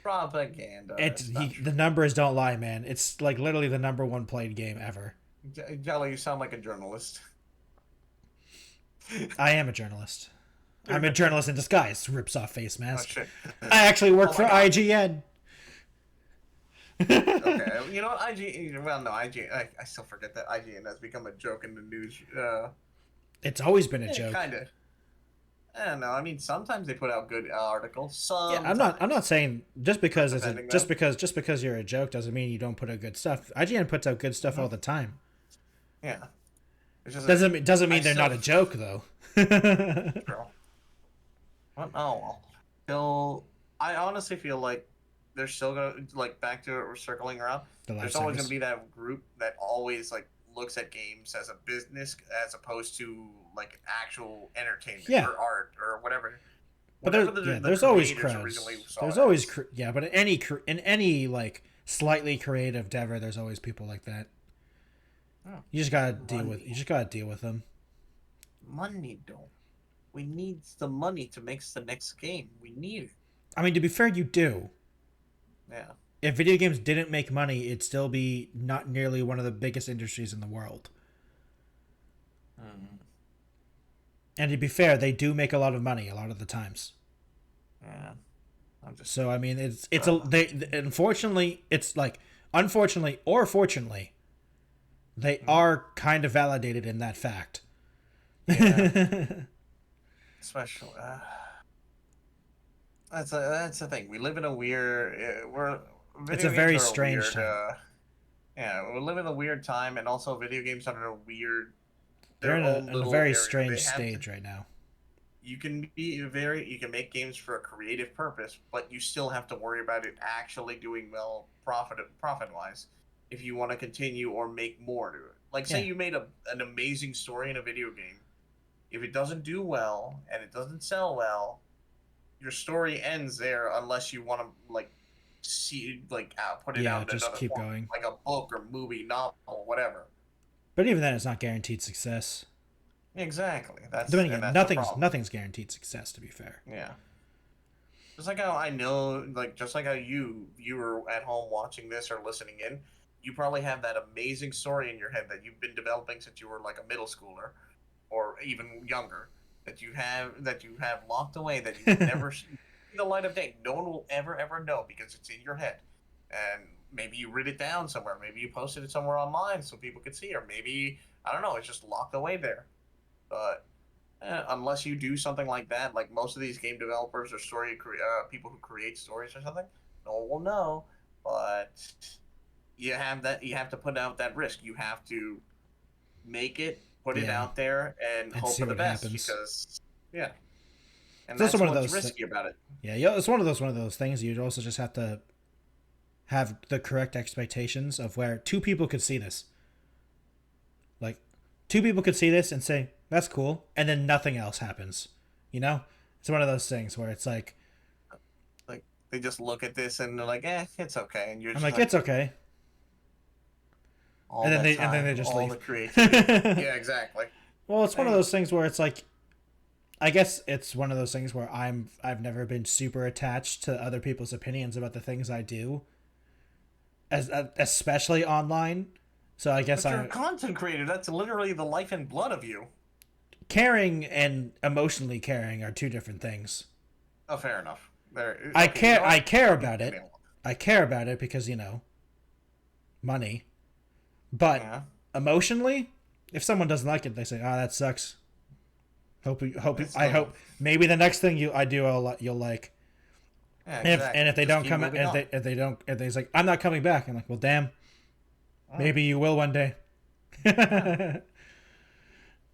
propaganda. The numbers don't lie, man. It's like literally the #1 played game ever. Jelly, you sound like a journalist. I am a journalist. I'm a journalist in disguise. Rips off face mask. Oh, shit. I actually work for IGN. Okay, you know what, IGN. Well, no, IGN. I still forget that IGN has become a joke in the news. It's always been a joke. Kind of. I don't know. I mean, sometimes they put out good articles. I'm not saying just because you're a joke doesn't mean you don't put out good stuff. IGN puts out good stuff all the time. Yeah. Doesn't mean they're not a joke though. True. Well, still, I honestly feel like they're still gonna back to it. We're circling around. There's always gonna be that group that always looks at games as a business as opposed to actual entertainment or art or whatever. But there's always crowds. There's always but in any slightly creative endeavor, there's always people like that. Oh. You just gotta deal with them. Money, though. We need the money to make the next game. We need it. I mean, to be fair, you do. Yeah. If video games didn't make money, it'd still be not nearly one of the biggest industries in the world. And to be fair, they do make a lot of money a lot of the times. Yeah. So I mean, unfortunately or fortunately, they are kind of validated in that fact. Yeah. Especially, that's the thing. We live in a weird. It's a very strange time. We live in a weird time, and also video games are in a weird. They're in a very strange stage right now. You can make games for a creative purpose, but you still have to worry about it actually doing well profit wise. If you want to continue or make more to it, say you made an amazing story in a video game, if it doesn't do well and it doesn't sell well, your story ends there unless you want to put it out. Just keep going, like a book or movie, novel, whatever. But even then, it's not guaranteed success. Exactly. Then again, that's the problem. nothing's guaranteed success. To be fair. Yeah. Just like how I know, like just like how you were at home watching this or listening in, you probably have that amazing story in your head that you've been developing since you were like a middle schooler, or even younger, that you have locked away that you never see the light of day. No one will ever know because it's in your head, and maybe you wrote it down somewhere, maybe you posted it somewhere online so people could see, or maybe I don't know, it's just locked away there. But unless you do something like that, like most of these game developers or people who create stories or something, no one will know. But you have to put out that risk. You have to make it, put it out there, and hope for the best. Happens. Because and that's what's risky about it. Yeah, it's one of those things. You also just have to have the correct expectations of where two people could see this. Like, two people could see this and say, that's cool, and then nothing else happens. You know? It's one of those things where it's like they just look at this and they're like, it's okay. And you're just like, it's okay. And then they just leave. The creativity. Yeah, exactly. Well, it's one of those things where it's like, I guess it's one of those things where I've never been super attached to other people's opinions about the things I do, especially online. So I guess you're a content creator. That's literally the life and blood of you. Caring and emotionally caring are two different things. Oh, fair enough. I care about it. I care about it because, money. But emotionally, if someone doesn't like it, they say, "Oh, that sucks." I hope maybe the next thing I do you'll like. Yeah, exactly. And if they don't come, if they say, "I'm not coming back," I'm like, "Well, damn. Maybe you will one day." That's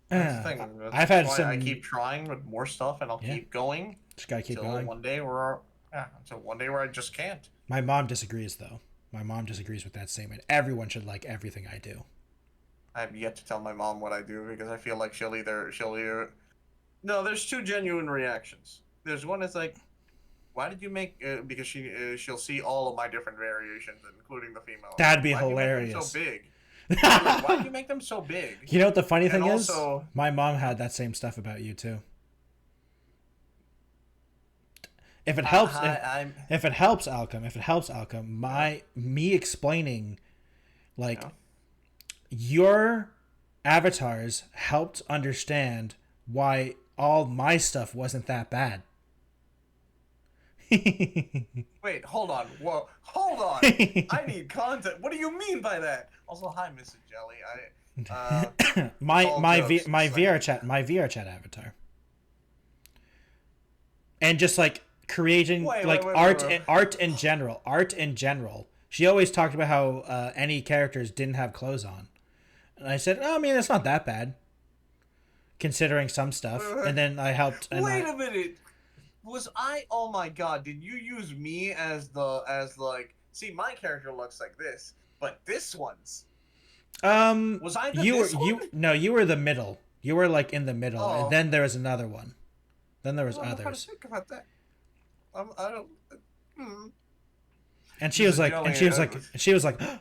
the thing. I've had some. I keep trying with more stuff, and I'll keep going. Just gotta keep going. Until one day where I just can't. My mom disagrees, though. My mom disagrees with that statement. Everyone should like everything I do. I have yet to tell my mom what I do because I feel like she'll either. No, there's two genuine reactions. There's one that's like, why did you make? Because she'll see all of my different variations, including the female. That'd be hilarious. Why so big? Like, why do you make them so big? You know what the funny thing is? My mom had that same stuff about you too. If it helps, if it helps Alchem, me explaining, like, your avatars helped understand why all my stuff wasn't that bad. Wait, hold on. Whoa, hold on. I need content. What do you mean by that? Also, hi, Mrs. Jelly. My VR chat avatar, and just like creating art in general. She always talked about how any characters didn't have clothes on, and I said, "Oh, I mean, it's not that bad, considering some stuff." And then I helped. And Wait a minute. Oh my god, did you use me as like, see, my character looks like this, but this one's was I you were the middle. You were like in the middle, and then there was another one. Then there was others. I think about that. I don't. And she was like,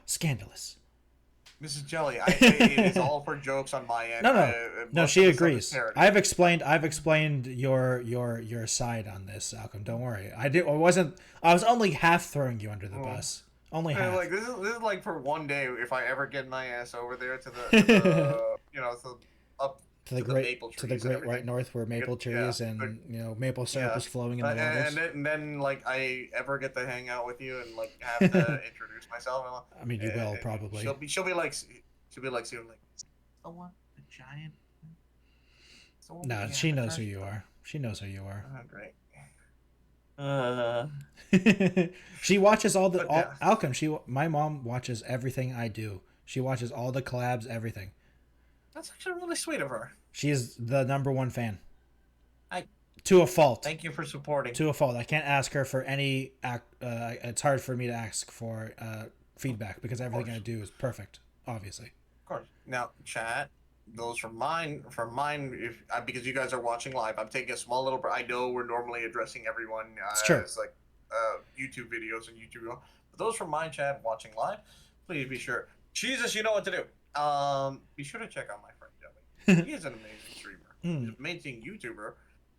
scandalous. Mrs. Jelly, it is all for jokes on my end. No, she agrees. I've explained your side on this, Alchem. Don't worry. I was only half throwing you under the bus. Only half. Like this is like for one day if I ever get my ass over there to the up to the great white north where maple trees and maple syrup is flowing in the waters. And then like I ever get to hang out with you and like have to introduce myself. I mean, you will probably. She'll be like someone a giant. No, she knows who you are. She knows who you are. Oh, great. She watches Alchem. My mom watches everything I do. She watches all the collabs, everything. That's actually really sweet of her. She's the #1 fan. To a fault. Thank you for supporting. To a fault. I can't ask her for any. It's hard for me to ask for feedback because everything I do is perfect. Obviously. Of course. Now, chat. Those from mine, because you guys are watching live, I'm taking a small little. I know we're normally addressing everyone as like YouTube videos and YouTube. But those from my chat watching live, please be sure. Jesus, you know what to do. Be sure to check out my friend Jelly. He is an amazing streamer. He's an amazing YouTuber,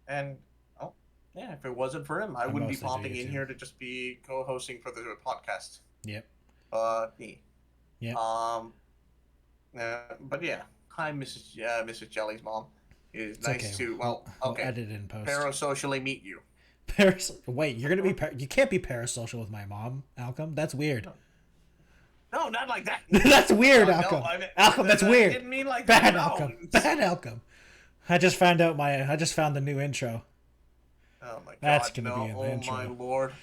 and oh yeah, if it wasn't for him, I wouldn't be popping in here to just be co-hosting for the podcast. Yep. Me. Yep. But yeah, hi, Mrs. Jelly's mom. It's nice okay. to we'll edit in post. Parasocially meet you. Wait, you're gonna be you can't be parasocial with my mom, Alchem. That's weird. No, not like that. That's weird, Alchem. No, Alchem, that's weird. I didn't mean like Bad that. Alchem. Bad Alchem. I just found the new intro. Oh my god. That's gonna be in the intro. Oh my lord.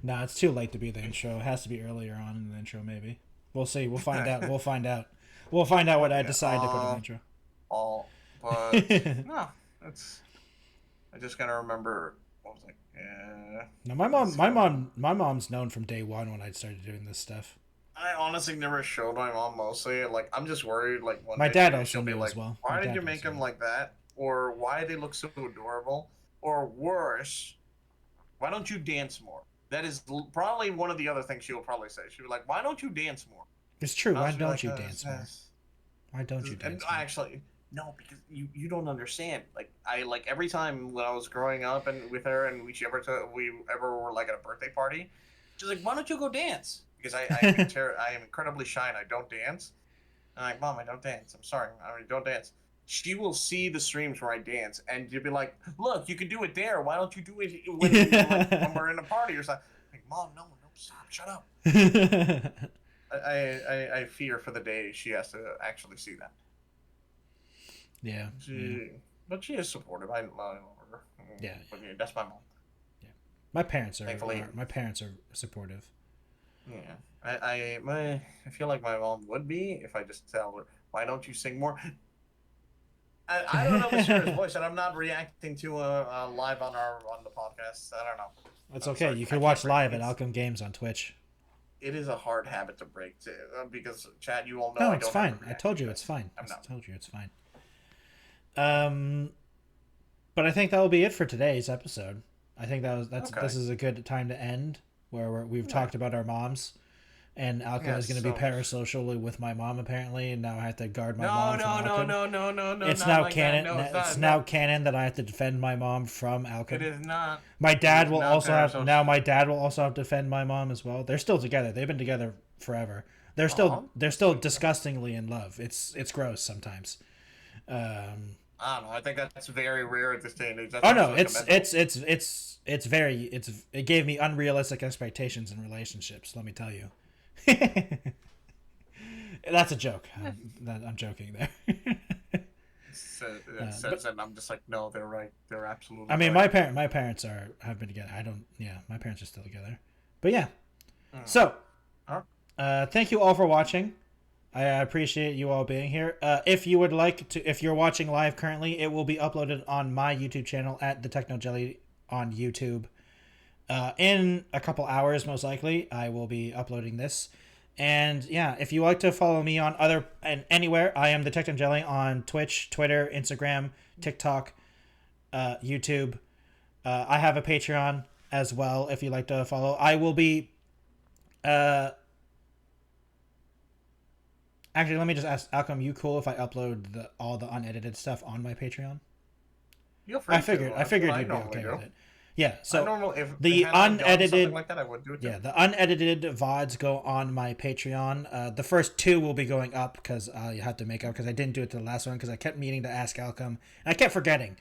No, it's too late to be the intro. It has to be earlier on in the intro, maybe. We'll see. We'll find out. We'll find out what I decide to put in the intro. But no, it's. I just gotta remember. What was like? No, my mom's known from day one when I started doing this stuff. I honestly never showed my mom mostly. Like, I'm just worried. Like, one my day dad also she'll be knew like, as well. Why did you make them like that? Or why they look so adorable? Or worse, why don't you dance more? That is probably one of the other things she'll probably say. She'll be like, why don't you dance more? It's true. Why don't you dance more? Why don't you dance more? Actually, no, because you don't understand. Like, every time when I was growing up and with her and we ever were like at a birthday party, she's like, why don't you go dance? Because I am incredibly shy and I don't dance. And I'm like, Mom, I don't dance. I'm sorry. I don't dance. She will see the streams where I dance, and you'll be like, look, you can do it there. Why don't you do it when we're in a party or something? Like, Mom, no, stop. Shut up. I fear for the day she has to actually see that. Yeah. But she is supportive. I love her. Yeah. But yeah, that's my mom. Yeah. My parents are supportive. Yeah. I feel like my mom would be if I just tell her, why don't you sing more? I don't know if it's her voice, and I'm not reacting to live on the podcast. I don't know. That's okay. Sorry, you can watch live at Alchem Games on Twitch. It is a hard habit to break, too, because Chad, you all know. No, it's fine. I told you it's fine. I told you it's fine. But I think that will be it for today's episode. I think this is a good time to end, where we've talked about our moms. And Alchem is going to be parasocial with my mom, apparently, and now I have to guard my mom from Alchem. No. It's now canon. It's now canon that I have to defend my mom from Alchem. It is not. My dad will also have to defend my mom as well. They're still together. They've been together forever. They're still disgustingly in love. It's gross sometimes. I don't know. I think that's very rare at this day and age. It gave me unrealistic expectations in relationships. Let me tell you. That's a joke. I'm joking there. And I'm just like, no, they're right. They're absolutely. I mean, right. my parents have been together. My parents are still together. But yeah. So, thank you all for watching. I appreciate you all being here. If you would like to, if you're watching live currently, it will be uploaded on my YouTube channel at the Techno Jelly on YouTube. In a couple hours, most likely, I will be uploading this. And yeah, if you like to follow me on anywhere, I am the Techno Jelly on Twitch, Twitter, Instagram, TikTok, YouTube. I have a Patreon as well. If you like to follow, I will be. Actually, let me just ask, Alchem, you cool if I upload all the unedited stuff on my Patreon? I figured you'd be okay with it. Yeah, so the unedited like that, I would do it too. Yeah, the unedited VODs go on my Patreon. The first two will be going up because I have to make up because I didn't do it to the last one because I kept meaning to ask Alchem and I kept forgetting.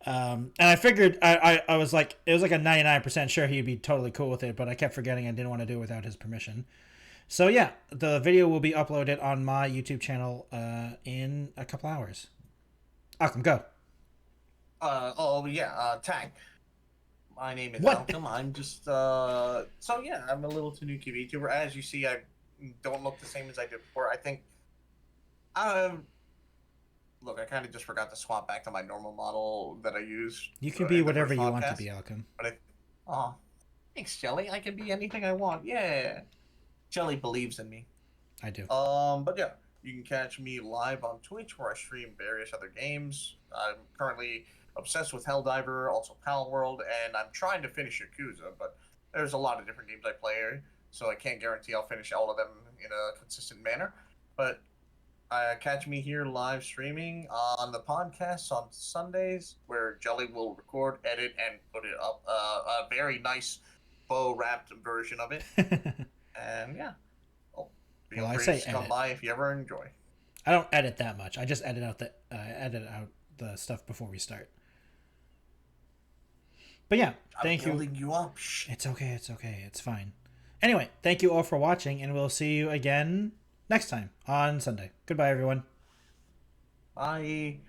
And I figured I was like, it was like a 99% sure he'd be totally cool with it, but I kept forgetting and didn't want to do it without his permission. So yeah, the video will be uploaded on my YouTube channel in a couple hours. Alchem, go. Tag. My name is Alchem. I'm just I'm a little tanuki VTuber. As you see, I don't look the same as I did before. I think look, I kind of just forgot to swap back to my normal model that I use. You can be whatever you want to be, Alchem. But thanks, Jelly. I can be anything I want. Yeah. Jelly believes in me. I do. But yeah, you can catch me live on Twitch where I stream various other games. I'm currently obsessed with Helldiver, also Pal World, and I'm trying to finish Yakuza, but there's a lot of different games I play, so I can't guarantee I'll finish all of them in a consistent manner. But Catch me here live streaming on the podcast on Sundays, where Jelly will record, edit, and put it up. A very nice faux wrapped version of it. And yeah, feel free to come by if you ever enjoy. I don't edit that much. I just edit out the stuff before we start. But yeah, thank you. I'm building you up. It's okay. It's fine. Anyway, thank you all for watching, and we'll see you again next time on Sunday. Goodbye, everyone. Bye.